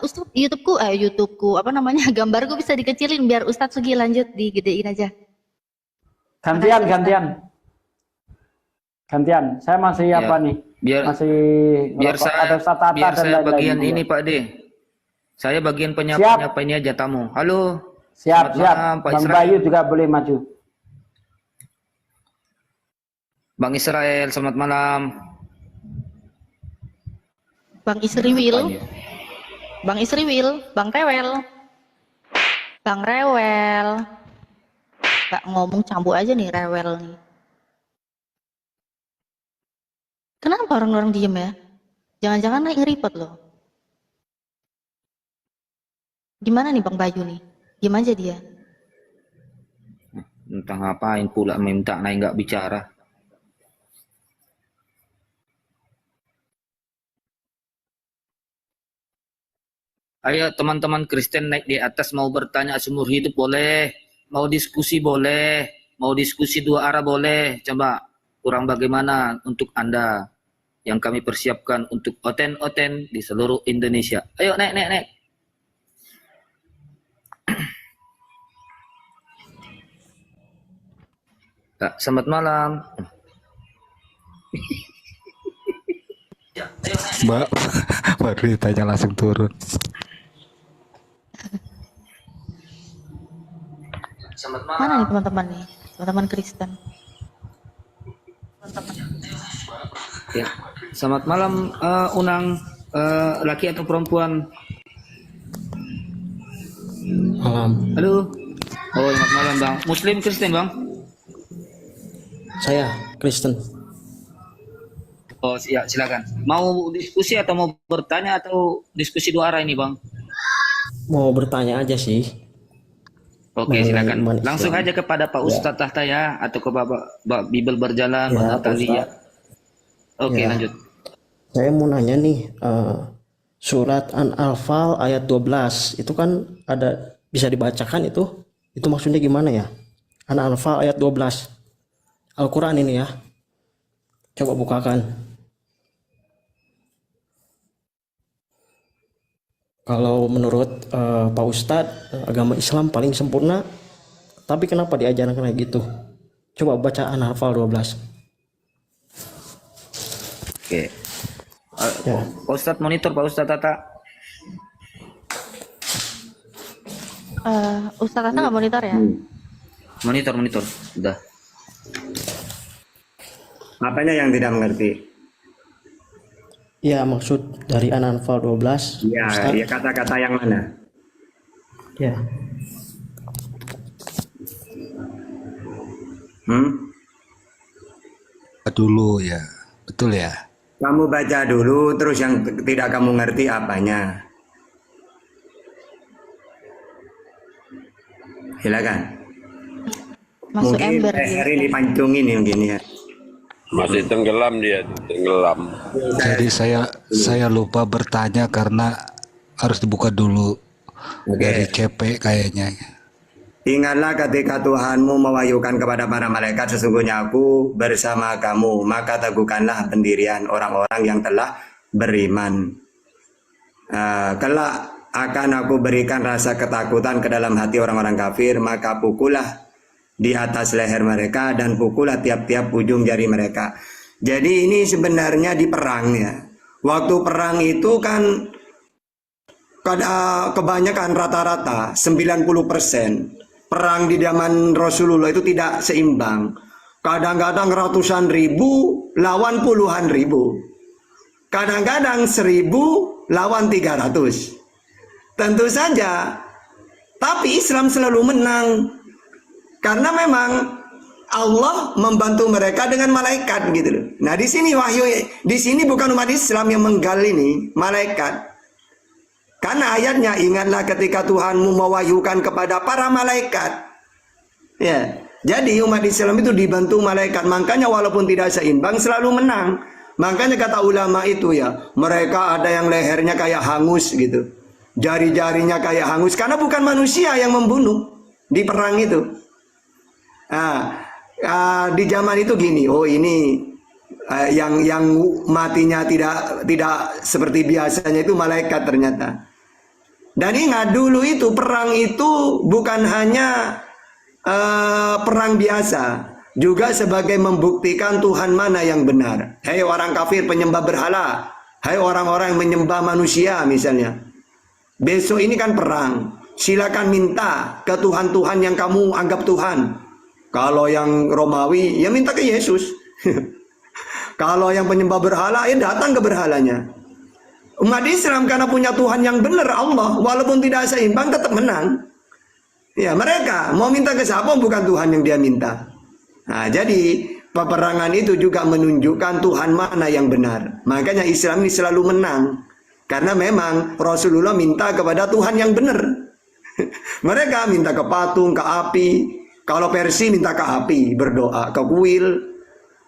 Ustadz, YouTubeku, apa namanya, gambarku bisa dikecilin biar Ustadz Sugi lanjut, digedein aja. Gantian. Saya masih Ya, apa nih? Masih biar ada saya dan lain-lain bagian juga. ini Pak De. Saya bagian penyapa ini aja tamu. Halo. Siap. malam, Pak Bang Israel. Bayu juga boleh maju. Bang Israel, selamat malam. Bang Isriwil, Bang Rewel. Gak ngomong, cambuk aja nih Rewel nih. Kenapa orang-orang diem ya? Jangan-jangan naik ngeripot loh. Gimana nih Bang Bayu nih? Diem aja dia. Entah ngapain pula minta naik nggak bicara. Ayo teman-teman Kristen naik di atas, mau bertanya seumur hidup boleh, mau diskusi boleh, mau diskusi dua arah boleh. Coba kurang bagaimana untuk Anda yang kami persiapkan untuk oten-oten di seluruh Indonesia. Ayo naik. Kak, selamat malam. Mbak, baru ditanya langsung turun. Selamat Mana nih teman-teman nih? Teman-teman Kristen. Ya. Selamat malam Unang, laki atau perempuan? Malam. Halo. Oh, selamat malam Bang. Muslim Kristen Bang? Saya Kristen. Oh ya, silakan. Mau diskusi atau mau bertanya atau diskusi dua arah ini Bang? Mau bertanya aja sih. Oke, Mengenai silakan. iman Langsung Islam. aja kepada Pak Ustadz Tahta ya, atau ke Bapak Bibel Berjalan, Ya, Bang Pak Natali ya. Ustadz. Oke, Ya. lanjut. Saya mau nanya nih, surat An-Anfal ayat 12 itu kan ada, bisa dibacakan itu? Itu maksudnya gimana ya? An-Anfal ayat 12. Al-Quran ini ya. Coba bukakan. Kalau menurut Pak Ustadz, agama Islam paling sempurna, tapi kenapa diajarkan kayak gitu? Coba baca An-Anfal 12. Oke. Ya. Pak Ustadz monitor, Pak Ustadz Tata. Ustadz Tata nggak monitor ya? Monitor. Udah. Apanya yang tidak mengerti? Ya, maksud dari An-Anfal 12. Ya, Ustadz. ya kata-kata yang mana? Ya. Dulu ya, betul ya. Kamu baca dulu, terus yang tidak kamu ngerti apanya. Silakan. Masuk Mungkin ember hari gitu. dipancungin ya mungkin ya. Masih tenggelam dia, tenggelam. Jadi saya lupa bertanya karena harus dibuka dulu dari CP kayaknya. Ingatlah ketika Tuhanmu mewahyukan kepada para malaikat, sesungguhnya aku bersama kamu, maka teguhkanlah pendirian orang-orang yang telah beriman. Kelak akan aku berikan rasa ketakutan ke dalam hati orang-orang kafir, maka pukullah di atas leher mereka dan pukullah tiap-tiap ujung jari mereka. Jadi ini sebenarnya di perang ya. Waktu perang itu kan kebanyakan rata-rata 90% perang di zaman Rasulullah itu tidak seimbang. Kadang-kadang ratusan ribu lawan puluhan ribu. Kadang-kadang 1000 lawan 300. Tentu saja, tapi Islam selalu menang. Karena memang Allah membantu mereka dengan malaikat gitu loh. Nah, di sini wahyu, di sini bukan umat Islam yang menggal ini, malaikat. Karena ayatnya, ingatlah ketika Tuhanmu mewahyukan kepada para malaikat. Ya, jadi umat Islam itu dibantu malaikat. Makanya walaupun tidak seimbang selalu menang. Makanya kata ulama itu ya, mereka ada yang lehernya kayak hangus gitu. Jari-jarinya kayak hangus karena bukan manusia yang membunuh di perang itu. Di zaman itu gini, oh ini yang matinya tidak seperti biasanya itu malaikat ternyata. Dan ingat dulu itu perang itu bukan hanya perang biasa, juga sebagai membuktikan Tuhan mana yang benar. Hei orang kafir penyembah berhala, hai orang-orang yang menyembah manusia misalnya. Besok ini kan perang, silakan minta ke Tuhan-Tuhan yang kamu anggap Tuhan. Kalau yang Romawi, ya minta ke Yesus. Kalau yang penyembah berhala, ya datang ke berhalanya. Umat Islam karena punya Tuhan yang benar, Allah, walaupun tidak seimbang tetap menang. Ya mereka mau minta ke siapa bukan Tuhan yang dia minta. Nah jadi peperangan itu juga menunjukkan Tuhan mana yang benar. Makanya Islam ini selalu menang. Karena memang Rasulullah minta kepada Tuhan yang benar. Mereka minta ke patung, ke api. Kalau Persia minta ke api, berdoa, ke kuil,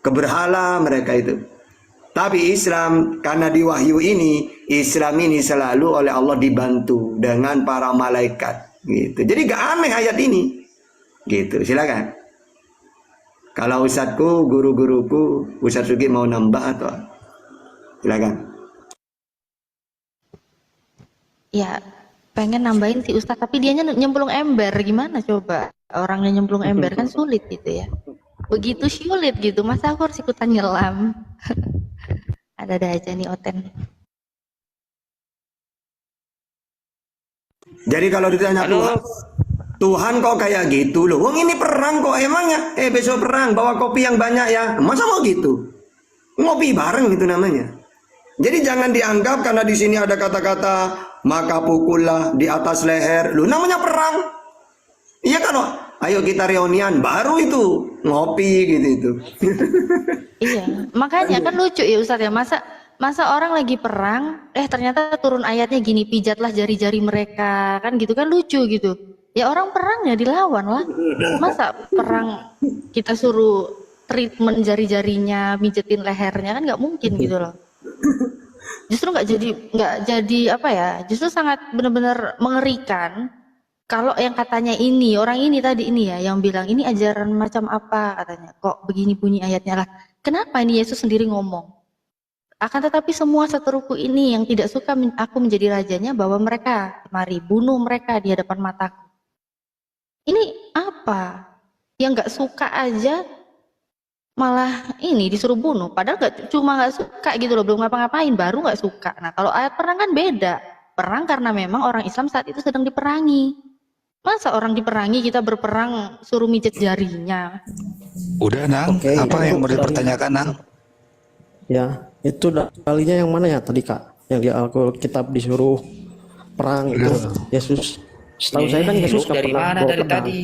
ke berhala mereka itu. Tapi Islam, karena di wahyu ini, Islam ini selalu oleh Allah dibantu dengan para malaikat. Gitu. Jadi gak aneh ayat ini. Gitu, silakan. Kalau ustadku, guru-guruku, Ustadz Sugi mau nambah atau silakan. Ya, pengen nambahin si Ustadz, tapi dianya nyemplung ember, gimana coba? Orangnya nyemplung ember kan sulit gitu ya. Begitu sulit gitu, masa aku harus ikutan nyelam? Ada-ada aja nih Oten. Jadi kalau ditanya Tuhan kok kayak gitu loh. Wong ini perang kok emangnya. Besok perang bawa kopi yang banyak ya. Masa mau gitu? Ngopi bareng itu namanya. Jadi jangan dianggap karena di sini ada kata-kata maka pukullah di atas leher. Lu namanya perang. Iya kan? Ayo kita reunian baru itu ngopi gitu itu. Iya, makanya kan lucu ya Ustadz ya. Masa orang lagi perang, ternyata turun ayatnya gini, pijatlah jari-jari mereka, kan gitu kan lucu gitu. Ya orang perang ya dilawan lah. Masa perang kita suruh treatment jari-jarinya, mijetin lehernya, kan nggak mungkin gitu loh. Justru nggak jadi apa ya? Justru sangat benar-benar mengerikan. Kalau yang katanya ini, orang ini tadi ini ya, yang bilang ini ajaran macam apa katanya. Kok begini bunyi ayatnya lah. Kenapa ini Yesus sendiri ngomong? Akan tetapi semua seteruku ini yang tidak suka aku menjadi rajanya, bawa mereka, mari bunuh mereka di hadapan mataku. Ini apa? Yang nggak suka aja malah ini disuruh bunuh. Padahal cuma nggak suka gitu loh, belum ngapa-ngapain, baru nggak suka. Nah kalau ayat perang kan beda. Perang karena memang orang Islam saat itu sedang diperangi. Masa orang diperangi kita berperang suruh mijet jarinya? Udah Nang, Oke, apa yang mau dari- dipertanyakan Nang? Ya, itu kalinya yang mana ya tadi Kak? Yang di Alkitab disuruh perang itu Yesus. Setahu saya kan Yesus Lu nggak dari pernah mana bawa dari perang. tadi?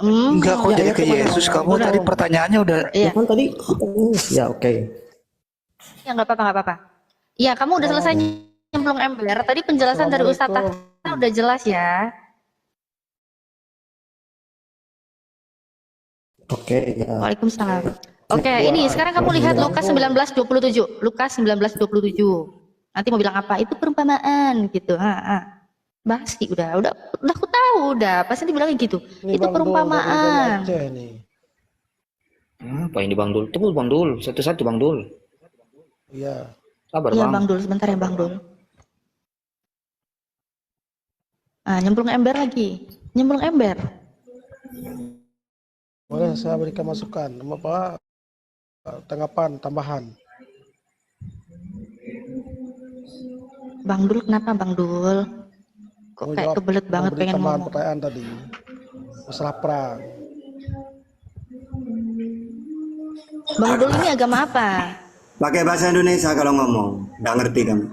Enggak kok Ya, jadi ya, ke kemana? Yesus. Kamu Udah. tadi pertanyaannya udah Iya, Kan tadi ya oke. ya nggak apa-apa. Iya, kamu udah selesai nyemplung ember. Tadi penjelasan dari Ustadz Tahta udah jelas ya. Oke, ya. Waalaikumsalam. Oke, ini sekarang kamu lihat Lukas 19:27. Lukas 19:27. Nanti mau bilang apa? Itu perumpamaan gitu. Basi udah aku tahu udah. Pasti dibilangnya gitu. Itu perumpamaan. Apa ini Bang Dul? Tunggu Bang Dul, satu-satu Bang Dul. Iya. Sabar Iya, Bang. Bang Dul, sebentar ya Bang Dul. Nyemplung ember lagi. Nyemplung ember. Boleh saya berikan masukan, apa tanggapan tambahan? Bang Dul kenapa Bang Dul? Kok Mau kayak jawab- kebelet banget memberi pengen tambahan ngomong. pertanyaan tadi masalah perang. Bang Dul ini agama apa? Pakai bahasa Indonesia kalau ngomong. Nggak ngerti kamu.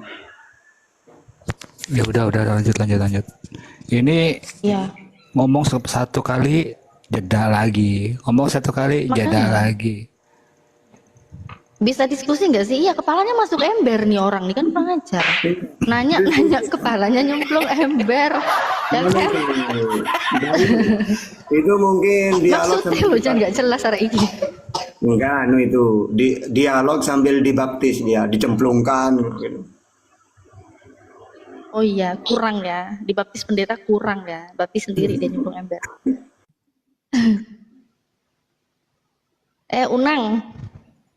Ya udah lanjut. Ini Ya, ngomong satu kali jeda lagi. Ngomong satu kali jeda Makanya. lagi. bisa diskusi nggak sih? Iya, kepalanya masuk ember nih orang nih kan kurang ajar. Nanya kepalanya nyemplung ember. Ya kan? Itu mungkin dialog Maksudnya hujan nggak jelas hari ini. enggak, itu dialog sambil dibaptis dia, dicemplungkan gitu. Oh iya, kurang ya. Dibaptis pendeta kurang ya. Baptis sendiri dia nyemplung ember. Unang.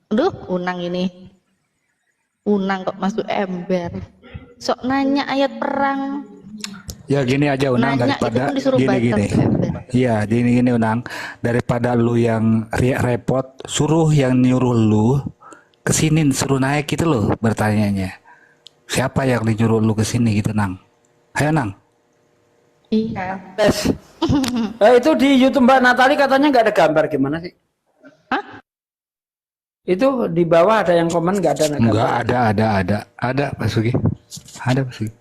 Aduh, Unang ini. Unang kok masuk ember. Sok nanya ayat perang. Ya gini aja Unang, Nanya itu daripada pun disuruh baca gini. masuk ember. Iya, gini Unang, daripada lu yang repot, suruh yang nyuruh lu kesini, suruh naik gitu loh bertanyanya. Siapa yang nyuruh lu kesini gitu Nang? Ayo Nang. Iya. Tes. Itu di YouTube Mbak Natali katanya nggak ada gambar, gimana sih? Hah? Itu di bawah ada yang komen nggak ada gambar. Enggak, ada Pak Sugi. Ada Pak Sugi.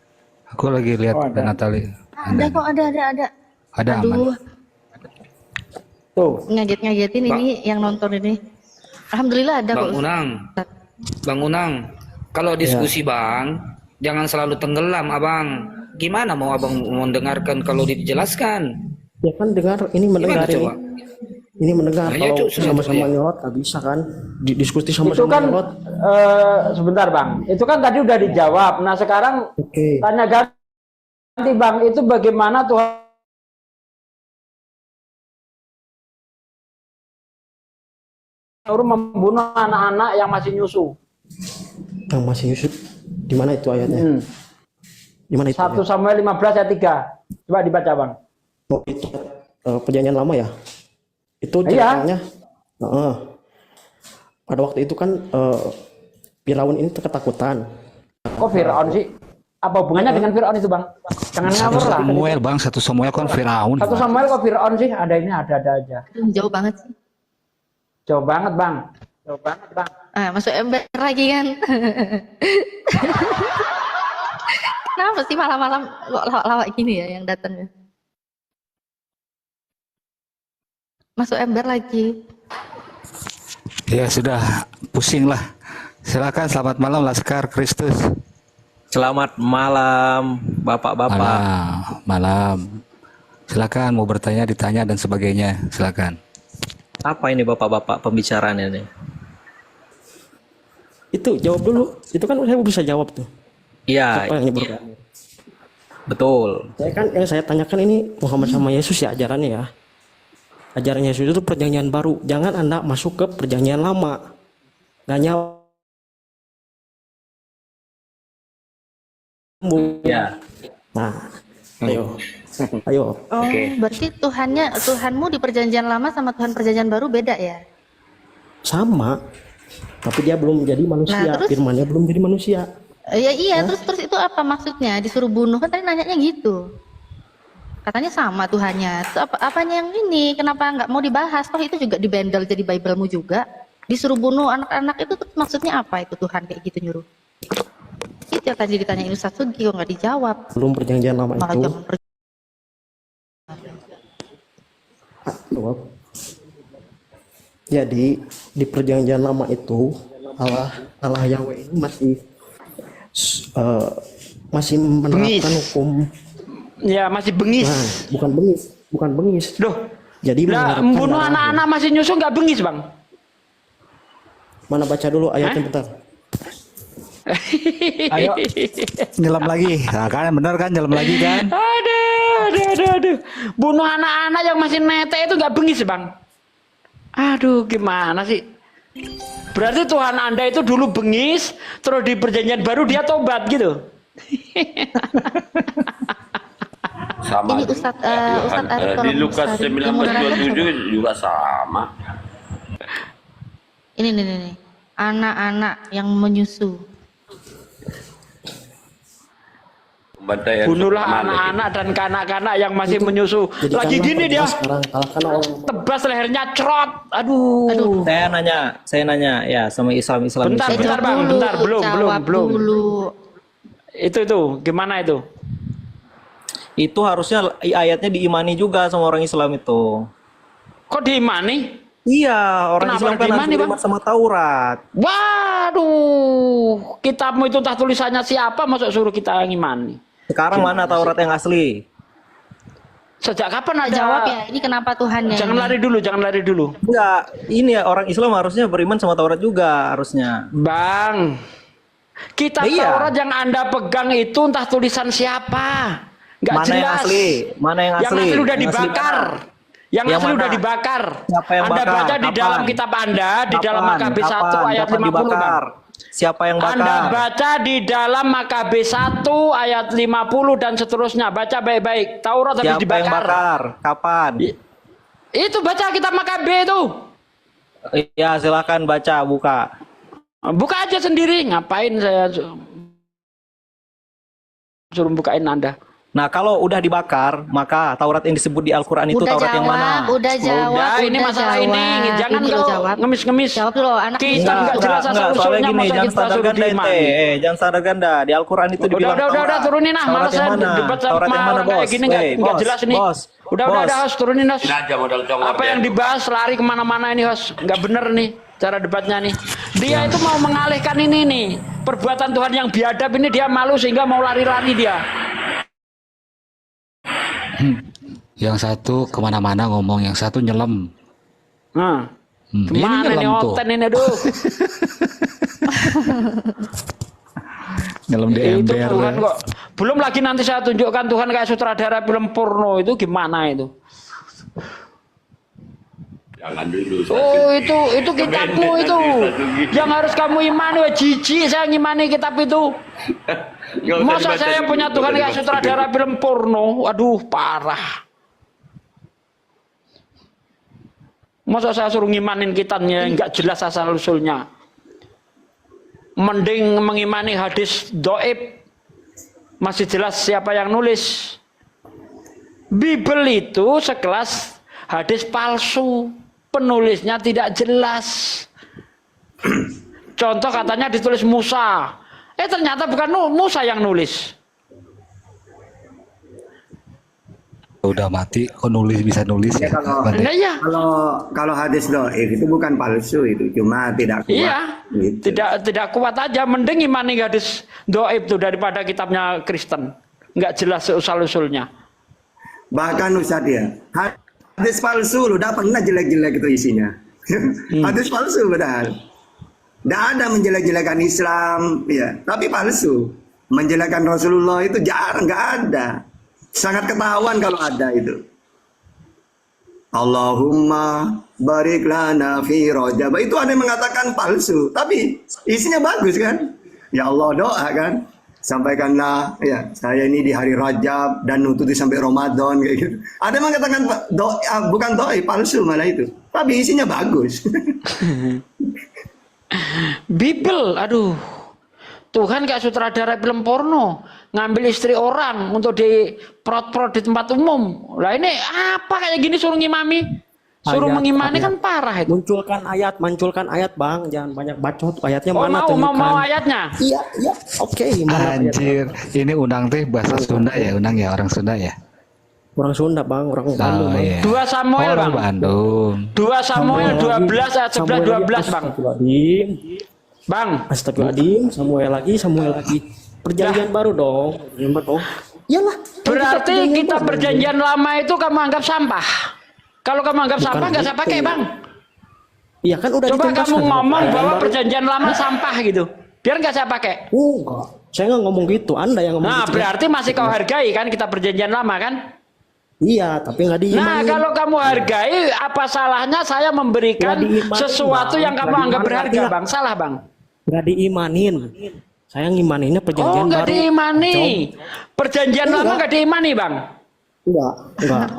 Aku lagi lihat Oh, ada. Mbak Natali. Ada kok, ada. Ada aman. Aduh, Tuh. ngaget-ngagetin ini yang nonton ini. Alhamdulillah ada Bang kok. Unang, Bang Unang, kalau diskusi Bang, jangan selalu tenggelam Abang. Gimana mau Abang mendengarkan kalau dijelaskan? Ya kan dengar, ini mendengar Gimana ini. coba? Ini mendengar. Nah, ya, Kalau Cuk, susah sama-sama tuh, ya. nyolot nggak bisa kan? Diskusi Itu sama-sama kan nyolot. sebentar Bang. Itu kan tadi udah dijawab. Nah sekarang Oke. tanya ganti Bang, itu bagaimana Tuhan nyuruh membunuh anak-anak yang masih nyusu? Yang masih Yusuf, di mana itu ayatnya? Di mana itu? 1 Samuel 15 ayat 3. Coba dibaca Bang. Oh, itu perjanjian lama ya? Itu Iya. ceritanya. Pada waktu itu kan Firaun ini ketakutan. Kok Fir'aun sih? Apa hubungannya dengan Fir'aun itu Bang? Jangan ngawur lah. Samuel bang, 1 Samuel kan Firaun. 1 Samuel kok Fir'aun sih? Ada ini ada aja. Jauh banget sih. Jauh banget Bang. Jauh banget Bang. Masuk ember lagi kan. Kenapa sih malam-malam kok lawak-lawak gini ya yang datang? Masuk ember lagi. Ya sudah, pusing lah. Silakan, selamat malam Laskar Kristus. Selamat malam, bapak-bapak. Malam. Silakan mau bertanya, ditanya dan sebagainya. Silakan. Apa ini bapak-bapak pembicaraannya nih? Itu jawab dulu. Itu kan saya bisa jawab tuh. Iya. Siapa yang nyebut? Betul. Saya kan yang saya tanyakan ini Muhammad sama Yesus ya ajarannya ya. Ajaran Yesus itu perjanjian baru. Jangan Anda masuk ke perjanjian lama. Gak nyambung. Ya. Nah, ayo. Ayo. Oh, berarti Tuhanmu di perjanjian lama sama Tuhan perjanjian baru beda ya? Sama. Tapi dia belum menjadi manusia. Nah, terus? Firman-Nya belum jadi manusia. Ya iya, terus itu apa maksudnya? Disuruh bunuh kan tadi nanyanya gitu. Katanya sama Tuhannya. Terus apanya yang ini? Kenapa nggak mau dibahas? Toh itu juga dibendel jadi Bible-mu juga. Disuruh bunuh anak-anak itu terus maksudnya apa itu Tuhan kayak gitu nyuruh? Itu yang tadi ditanyain Ustaz Sugi kok nggak dijawab. Belum perjanjian lama Malah itu. jangan Jawab. Jadi di perjanjian lama itu Allah Yahweh ini masih menerapkan hukum. Ya masih bengis. Nah, bukan bengis. Loh. Jadi Lah, menerapkan membunuh darahnya. anak-anak masih nyusu nggak bengis Bang? Mana baca dulu ayatnya bentar. Ayo, nyelam lagi. Nah, kan benar kan, nyelam lagi kan? Aduh. Bunuh anak-anak yang masih netek itu nggak bengis Bang? Aduh, gimana sih? Berarti Tuhan Anda itu dulu bengis, terus di perjanjian baru dia tobat gitu. Sama. Ini Ustadz Arief Di Lukas 19:27 juga sama. Ini nih. Anak-anak yang menyusu. Pembantaian Bunuhlah Sukmalik. anak-anak dan kanak-kanak yang masih menyusu. Lagi Jadikanlah gini dia, sekarang kalahkan orang. tebas lehernya cerot. Aduh. Saya nanya ya sama Islam Bentar, ini. bentar Bang, bentar. Belum. Dulu. Itu, gimana itu? Itu harusnya ayatnya diimani juga sama orang Islam itu. Kok diimani? Iya, orang Kenapa Islam kan harus diimani, Bang? beriman sama Taurat. Waduh, kitabmu itu entah tulisannya siapa, masuk suruh kita ngimani. Sekarang mana Taurat yang asli? Sejak kapan aja? Jawab ya, ini kenapa Tuhannya? Jangan lari dulu. Enggak, ini ya orang Islam harusnya beriman sama Taurat juga harusnya. Bang, kitab Iya. Taurat yang Anda pegang itu entah tulisan siapa. Nggak Mana yang jelas. asli? Mana yang asli? Yang asli udah Yang asli dibakar. Yang Yang asli mana? udah dibakar. Siapa yang Anda bakar? baca di Kapan? dalam kitab Anda, di dalam Kapan? Makabe 1 ayat Kapan 50, dibakar? Bang. Siapa yang bakar? Anda baca di dalam Makabe 1 ayat 50 dan seterusnya. Baca baik-baik. Taurat habis Siapa dibakar. yang bakar? Kapan? Itu baca kitab Makabe itu. Ya silakan baca, buka. Buka aja sendiri. Ngapain saya suruh bukain Anda? Nah kalau udah dibakar, maka Taurat yang disebut di Al-Quran itu Udah Taurat yang mana? Udah jawab. Udah, ini masalah jawab. ini. Jangan Ini lo kalau jawab. ngemis-ngemis. Jawab dulu anak. Kita nggak jelas asal soalnya usulnya, gini, masa jangan kita standar suruh ganda ente. diimani. Jangan standar ganda. Di Al-Quran itu dibilang Udah, turunin lah. Taurat Malas yang saya mana? debat sama Taurat yang mana, orang kayak bos? gini Wey, nggak bos, jelas nih. bos, Udah, bos. Has, turunin Has. Ini aja modal congor. Apa yang dibahas lari kemana-mana ini Has. Nggak bener nih. cara debatnya nih. Dia itu mau mengalihkan ini nih, perbuatan Tuhan yang biadab ini, dia malu sehingga mau lari-lari dia. Yang satu kemana-mana ngomong, yang satu nyelam. Nah, Ini gimana nih nyelam tuh. Oten ini, aduh. Nyelam di Itu ember. Tuhan kok. Belum lagi nanti saya tunjukkan Tuhan kayak sutradara film porno, itu gimana itu? Jangan dulu. Oh, itu kitabmu itu. Yang harus kamu imani, wah jijik saya ngimani kitab itu. Masa saya punya Tuhan kayak sutradara film porno? Waduh, parah. Masa saya suruh ngimanin kitabnya nggak jelas asal usulnya. Mending mengimani hadis doib, masih jelas siapa yang nulis. Bible itu sekelas hadis palsu, penulisnya tidak jelas. Contoh katanya ditulis Musa, ternyata bukan Musa yang nulis. Udah mati, kok bisa nulis ya? Nah, iya. Kalau hadis doif itu bukan palsu, itu cuma tidak kuat. Iya, Gitu. tidak kuat aja. Mending imani hadis doib tuh daripada kitabnya Kristen, nggak jelas usul-usulnya. Bahkan Ustadz ya, hadis palsu lu udah pernah jelek-jelek itu isinya. Hadis palsu padahal. Tidak ada menjelek-jelekan Islam, ya, tapi palsu. Menjelekkan Rasulullah itu jarang, nggak ada. Sangat ketahuan kalau ada itu. Allahumma barik lana fi Rajab. Itu ada yang mengatakan palsu, tapi isinya bagus kan? Ya Allah doa kan? Sampaikanlah ya saya ini di hari Rajab dan nututi sampai Ramadan kayak gitu. Ada yang mengatakan doa, bukan doa, palsu malah itu. Tapi isinya bagus. Bible, aduh. Tuhan kayak sutradara film porno, ngambil istri orang untuk diprot-prot di tempat umum. Lah ini apa kayak gini suruh ngimami? Suruh mengimani kan parah itu. Munculkan ayat Bang, jangan banyak bacot. Ayatnya Oh, mana? mau ayatnya? Iya, oke. Mana Anjir, ayatnya? ini Unang teh bahasa Sunda ya, Unang ya, orang Sunda ya. Orang Sunda Bang, orang Bandung Bang. Iya. 2 Samuel, Orang Bang. Bandung. 2 Samuel 12 ayat 11 12, Bang. Astagfirullahaladzim. Bang. Astagfirullahaladzim. Samuel lagi. Perjanjian baru dong. Perjanjian baru dong. Iyalah. Berarti kita perjanjian lama itu kamu anggap sampah. Kalau kamu anggap sampah nggak saya pakai, Bang. Iya kan udah Coba dituntaskan. kamu ngomong Perjanjian bahwa baru. perjanjian lama sampah gitu. Biar nggak saya pakai. Enggak. Saya nggak ngomong gitu. Anda yang ngomong Nah, gitu. berarti masih kau hargai kan kita perjanjian lama kan? Iya, tapi nggak diimanin. Nah, kalau kamu hargai, apa salahnya saya memberikan Nggak diimanin, sesuatu Bang. yang kamu Nggak anggap diimanin, berharga, artinya- Bang? Salah, Bang. Nggak diimanin. Saya ngimaninnya Oh, perjanjian nggak baru. diimani. Perjanjian lama nggak diimani, Bang. Enggak.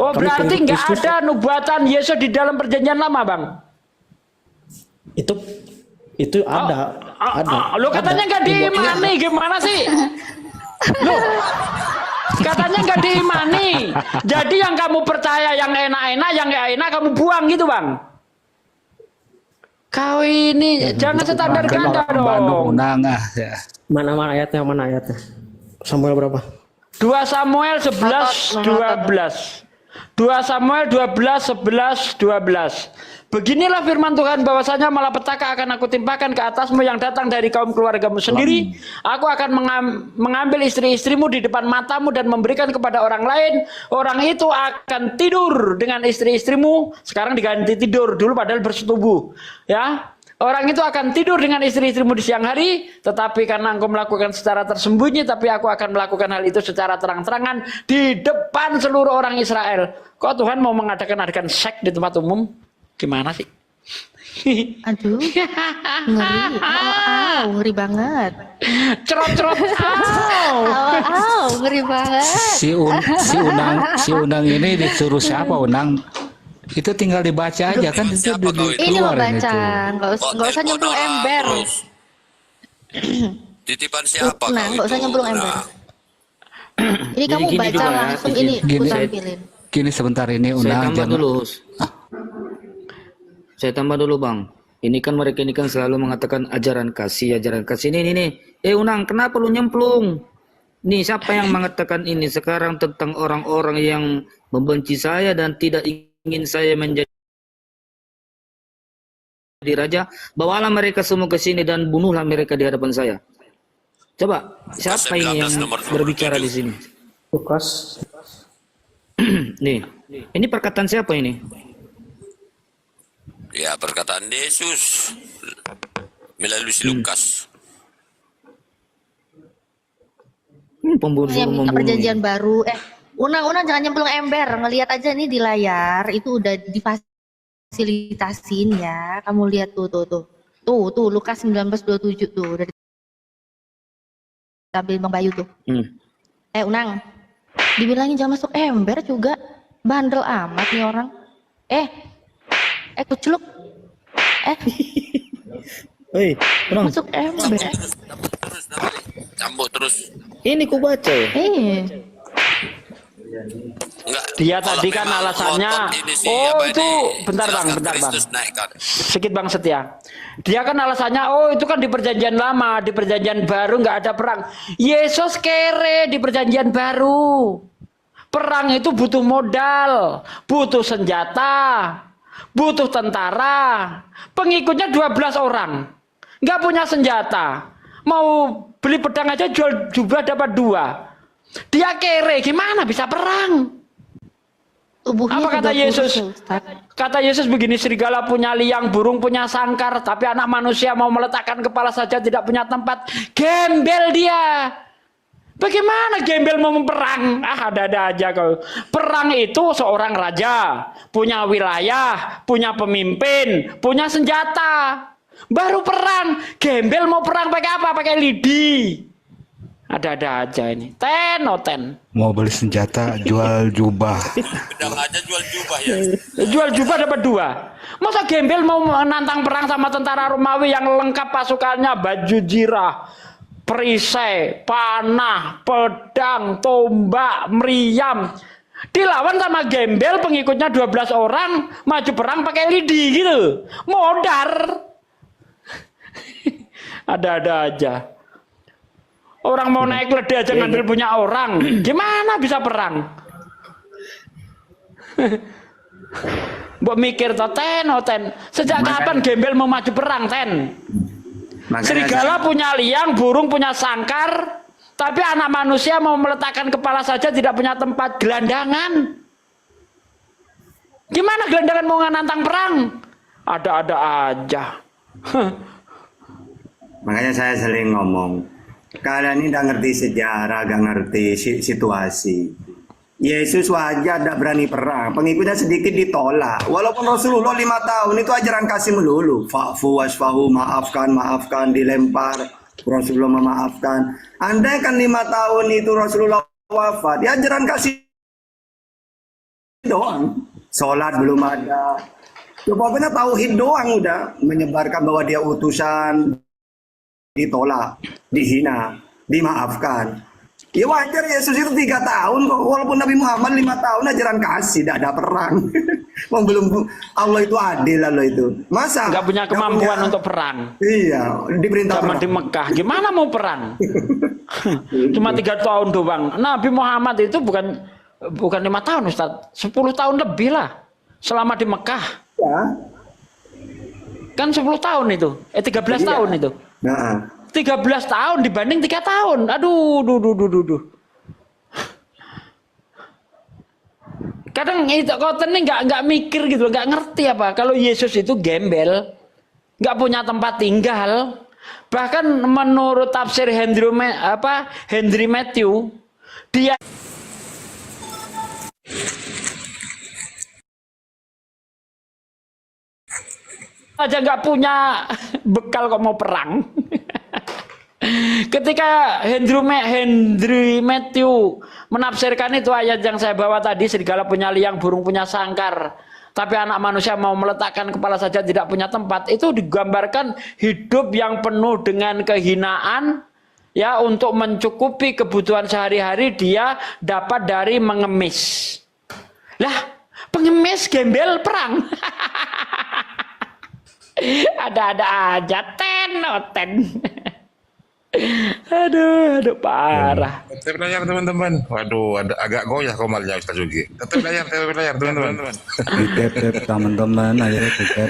Oh, Kami berarti pengikut nggak Kristus. ada nubuatan Yesus di dalam perjanjian lama, Bang. Itu ada. Ada. Lo katanya nggak diimani, gimana sih? Lo katanya nggak diimani. Jadi yang kamu percaya yang enak-enak, yang nggak enak kamu buang gitu, Bang. Kau ini jangan standar ganda Bandung dong. Unang ya. Mana ayatnya? Samuel berapa? 2 Samuel 11 12. 2 Samuel 12 11 12. Beginilah firman Tuhan bahwasanya malapetaka akan aku timpakan ke atasmu yang datang dari kaum keluargamu sendiri. Aku akan mengambil istri-istrimu di depan matamu dan memberikan kepada orang lain. Orang itu akan tidur dengan istri-istrimu. Sekarang diganti tidur dulu padahal bersetubuh. Ya. Orang itu akan tidur dengan istri-istrimu di siang hari, tetapi karena engkau melakukan secara tersembunyi, tapi aku akan melakukan hal itu secara terang-terangan di depan seluruh orang Israel. Kok Tuhan mau mengadakan seks di tempat umum? Gimana sih? Aduh, ngeri banget. Cerot-cerot, Ngeri banget. Si Unang ini disuruh siapa Unang? Itu tinggal dibaca aja kan itu Ini lo dikeluarin baca, itu. nggak usah nyemplung ember. Titipan siapa Nah, kau nggak usah itu? nyemplung ember. Nah, Ini kamu gini baca juga ya, langsung gini. ini, aku Gini. tampilin. Gini sebentar ini Saya Unang tambah jangan. dulu. Saya tambah dulu, Bang. Ini kan mereka ini kan selalu mengatakan ajaran kasih ini. Unang, kenapa lu nyemplung? Nih, siapa yang mengatakan ini sekarang tentang orang-orang yang membenci saya dan tidak ingin saya menjadi raja, bawalah mereka semua ke sini dan bunuhlah mereka di hadapan saya. Coba, siapa ini yang 19 nomor berbicara 27. di sini? Lukas. Nih, ini perkataan siapa ini? Ya, perkataan Yesus melalui si Lukas. Pembunuh Yang minta membunuh. perjanjian baru. Unang-unang jangan nyemplung ember. Ngelihat aja nih di layar, itu udah difasilitasin ya. Kamu lihat tuh. Tuh, Lukas 19:27 tuh. Udah diambil Bang Bayu tuh. Unang. Dibilangin jangan masuk ember juga. Bandel amat nih orang. Kucluk. Hei, Unang. Masuk ember. Cambuk terus. Ini ku baca ya. Enggak. Dia tadi kan memang alasannya, ngotot ini sih, oh apa itu, ini, bentar bang, jelaskan bentar bang. Kristus naikkan. Sedikit Bang Setia. Dia kan alasannya, oh itu kan di perjanjian lama, di perjanjian baru nggak ada perang. Yesus kere di perjanjian baru. Perang itu butuh modal, butuh senjata, butuh tentara. Pengikutnya 12 orang. Nggak punya senjata. Mau beli pedang aja jual jubah dapat 2. Dia kere, gimana bisa perang? Tubuhnya Apa kata juga Yesus? kurus, Ustaz. Kata Yesus begini, serigala punya liang, burung punya sangkar, tapi anak manusia mau meletakkan kepala saja tidak punya tempat. Gembel dia. Bagaimana gembel mau memperang? Ada-ada aja kau. Perang itu seorang raja, punya wilayah, punya pemimpin, punya senjata. Baru perang. Gembel mau perang pakai apa? Pakai lidi. Ada-ada aja ini. Ten. Mau beli senjata, jual jubah. Pedang aja jual jubah ya. Jual jubah dapat 2. Masa gembel mau menantang perang sama tentara Romawi yang lengkap pasukannya, baju jirah, perisai, panah, pedang, tombak, meriam. Dilawan sama gembel pengikutnya 12 orang, maju perang pakai lidi gitu. Modar. Ada-ada aja. Orang mau naik keledai aja ngambil punya orang. Gimana bisa perang? Mbok mikir toh ten. Sejak kapan gembel mau maju perang ten? Serigala punya liang, burung punya sangkar, tapi anak manusia mau meletakkan kepala saja tidak punya tempat. Gelandangan. Gimana gelandangan mau nantang perang? Ada-ada aja. Makanya saya sering ngomong, kalian ini udah ngerti sejarah, gak ngerti situasi. Yesus wajar tidak berani perang, pengikutnya sedikit ditolak. Walaupun Rasulullah 5 tahun itu ajaran kasih melulu. Fa'fu wasfahu, maafkan, dilempar. Rasulullah memaafkan. Andai kan 5 tahun itu Rasulullah wafat, ya ajaran kasih doang. Sholat belum ada. Pokoknya tauhid doang udah menyebarkan bahwa dia utusan, ditolak, dihina, dimaafkan. Ya wajar Yesus itu 3 tahun kok, walaupun Nabi Muhammad 5 tahun ajaran kasih, tidak ada perang. Belum Allah itu adil Allah itu. Masa Nggak punya kemampuan untuk perang. Iya, diperintah Zaman perang. di Mekah, gimana mau perang? Cuma 3 tahun doang. Nabi Muhammad itu bukan 5 tahun Ustaz, 10 tahun lebih lah selama di Mekah. Ya. Kan 10 tahun itu, 13 Iya. tahun itu. Nah, 13 tahun dibanding 3 tahun. Aduh. Kadang itu koten ini nggak mikir gitu, nggak ngerti apa. Kalau Yesus itu gembel, nggak punya tempat tinggal. Bahkan menurut tafsir Henry Matthew, dia aja nggak punya bekal kok mau perang. Ketika Henry Matthew menafsirkan itu ayat yang saya bawa tadi, serigala punya liang, burung punya sangkar, tapi anak manusia mau meletakkan kepala saja tidak punya tempat, itu digambarkan hidup yang penuh dengan kehinaan, ya, untuk mencukupi kebutuhan sehari-hari dia dapat dari mengemis. Lah, pengemis gembel perang. Ada-ada aja ten. Aduh, parah. Tetap layar teman-teman. Waduh, agak goyah komalnya Ustaz Ugi. Tetap layar teman-teman. Ditep teman-teman, akhirnya ditep.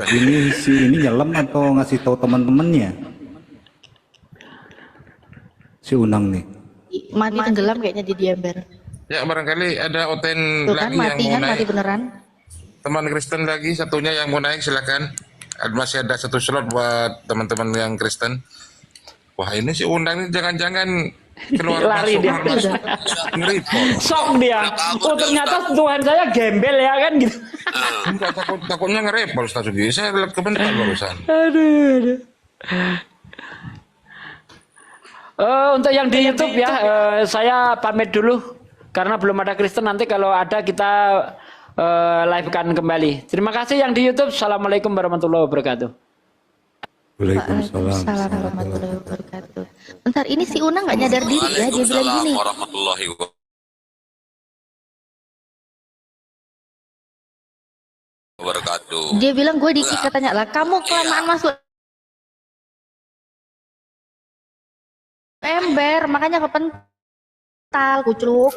Ini nyelam atau ngasih tahu teman-temannya? Si Unang nih. Mati tenggelam kayaknya di ember. Ya, barangkali ada Oten Tuh kan lagi yang mati mau kan, mati naik. beneran. Teman Kristen lagi satunya yang mau naik, silakan. Masih ada 1 slot buat teman-teman yang Kristen. Wah, ini si Undang ini jangan-jangan keluar Lari masuk, dia. keluar masuk. Ngeri, Pol. Sok dia. Oh ternyata Tuhan saya gembel ya kan gitu. Enggak, takutnya ngerepol Ustaz Ugi. Saya lihat kebentar barusan. Aduh. Untuk yang di YouTube ya, saya pamit dulu karena belum ada Kristen. Nanti kalau ada kita live-kan kembali. Terima kasih yang di YouTube. Assalamualaikum warahmatullahi wabarakatuh. Waalaikumsalam. Waalaikumsalam warahmatullahi wabarakatuh. Bentar, ini si Una nggak nyadar diri ya, dia bilang Waalaikumsalam gini. warahmatullahi wabarakatuh. Dia bilang gue dikit katanya lah, kamu kelamaan masuk ember, makanya kepental, kuculuk.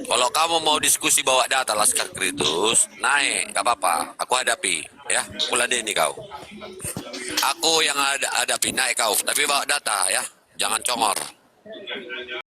Kalau kamu mau diskusi bawa data Laskar Kritus, naik, gak apa-apa. Aku hadapi, ya. Aku ladeni kau. Aku yang hadapi, naik kau. Tapi bawa data, ya. Jangan congor.